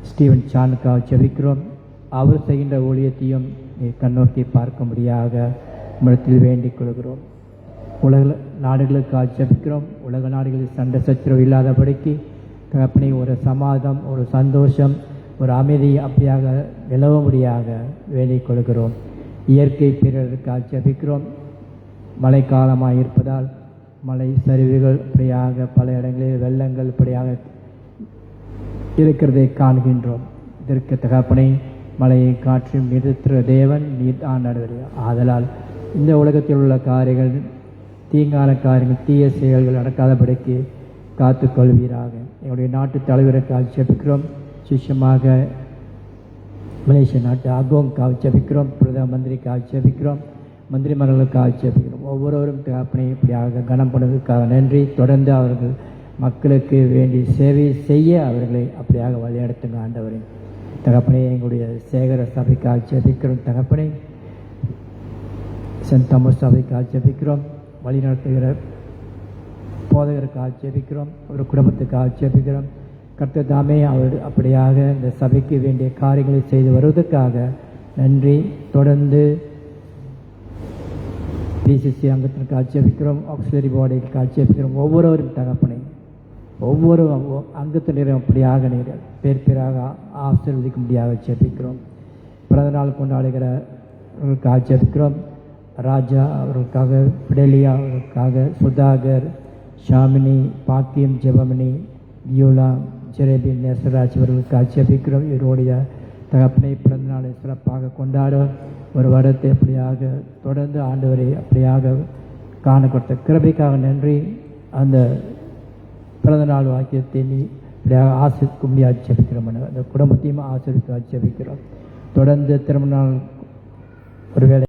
ஸ்டீவன் சானுக்காக ஜெபிக்கிறோம். அவர் செய்கின்ற ஊழியத்தையும் நீர் கண்ணோக்கி பார்க்கும்படியாக உம்மிடத்தில் வேண்டிக் கொள்கிறோம். உலக நாடுகளுக்காக ஜெபிக்கிறோம். உலக நாடுகளில் சண்டை சச்சரவு இல்லாதபடிக்கு தகப்பனே ஒரு சமாதானம், ஒரு சந்தோஷம், ஒரு அமைதி அப்படியாக நிலவும்படியாக வேண்டிக் கொள்கிறோம். இயற்கை பேரர்களுக்காக ஜெபிக்கிறோம். மழைக்காலமாக இருப்பதால் மழை சரிவுகள் இப்படியாக பல இடங்களில் வெள்ளங்கள் இப்படியாக இருக்கிறதை காண்கின்றோம். இதற்கு தகப்பனை மழையை காற்றும் நிறுத்துகிற தேவன் நீர் தான் நடுவர். ஆதலால் இந்த உலகத்தில் உள்ள காரியங்கள், தீங்கான காரியங்கள், தீய செயல்கள் நடக்காதபடிக்கு காத்துக்கொள்வீராக. எங்களுடைய நாட்டு தலைவருக்காக ஜெபிக்கிறோம். சிஷமாக மலேசிய நாட்டு அகோங்காக ஜெபிக்கிறோம். பிரதம மந்திரிக்காக ஜெபிக்கிறோம். மந்திரிமார்களுக்காக ஜெபிக்கிறோம். ஒவ்வொருவரும் தகப்பனை இப்படியாக கனம் பண்ணுவதற்காக நன்றி. தொடர்ந்து அவர்கள் மக்களுக்கு வேண்டி சேவை செய்ய அவர்களை அப்படியாக வழிநடத்துங்க ஆண்டவரே. தகப்பனே, எங்களுடைய சேகர சபைக்காக ஜெபிக்கிறோம். தகப்பனை, சென்ட் தாமஸ் சபைக்காக ஜெபிக்கிறோம். வழிநடத்துகிற போதகருக்காக ஜெபிக்கிறோம். ஒரு குடும்பத்துக்காக ஜெபிக்கிறோம். கர்த்தர் தாமே அவர் அப்படியாக இந்த சபைக்கு வேண்டிய காரியங்களை செய்து வருவதற்காக நன்றி. தொடர்ந்து பிசிசி அங்கத்திற்காக ஜெபிக்கிறோம். ஆக்சிலரி பாடிக்காக ஜெபிக்கிறோம். ஒவ்வொருவரும் தகப்பனை, ஒவ்வொரு அங்கத்தினரும் அப்படியாக நீர் பேர் பேராக ஆசீர்வதிக்கும்படியாக ஜெபிக்கிறோம். பிறந்த நாள் கொண்டாடுகிறவர்களுக்காக ஜெபிக்கிறோம். ராஜா அவர்களுக்காக, பிடலியா அவர்களுக்காக, சுதாகர், ஷாமினி, பாக்கியம், ஜெபமணி, வியூலா, ஜெரேபி, நேசராஜ் அவர்களுக்காக ஜெபிக்கிறோம். இவருடைய தகப்பனை பிறந்த நாளை சிறப்பாக கொண்டாட ஒரு வருடத்தை அப்படியாக தொடர்ந்து ஆண்டவரை அப்படியாக காண கொடுத்த கிருபைக்காக நன்றி. அந்த பிறந்த நாள் வாக்கியத்தை நீ இப்படியாக ஆசிர்வதிக்கும்படியாக ஜெபிக்கிறோம். அந்த குடும்பத்தையும் ஆசிர்வதிக்க ஜெபிக்கிறோம். தொடர்ந்து திருமண நாள் ஒருவேளை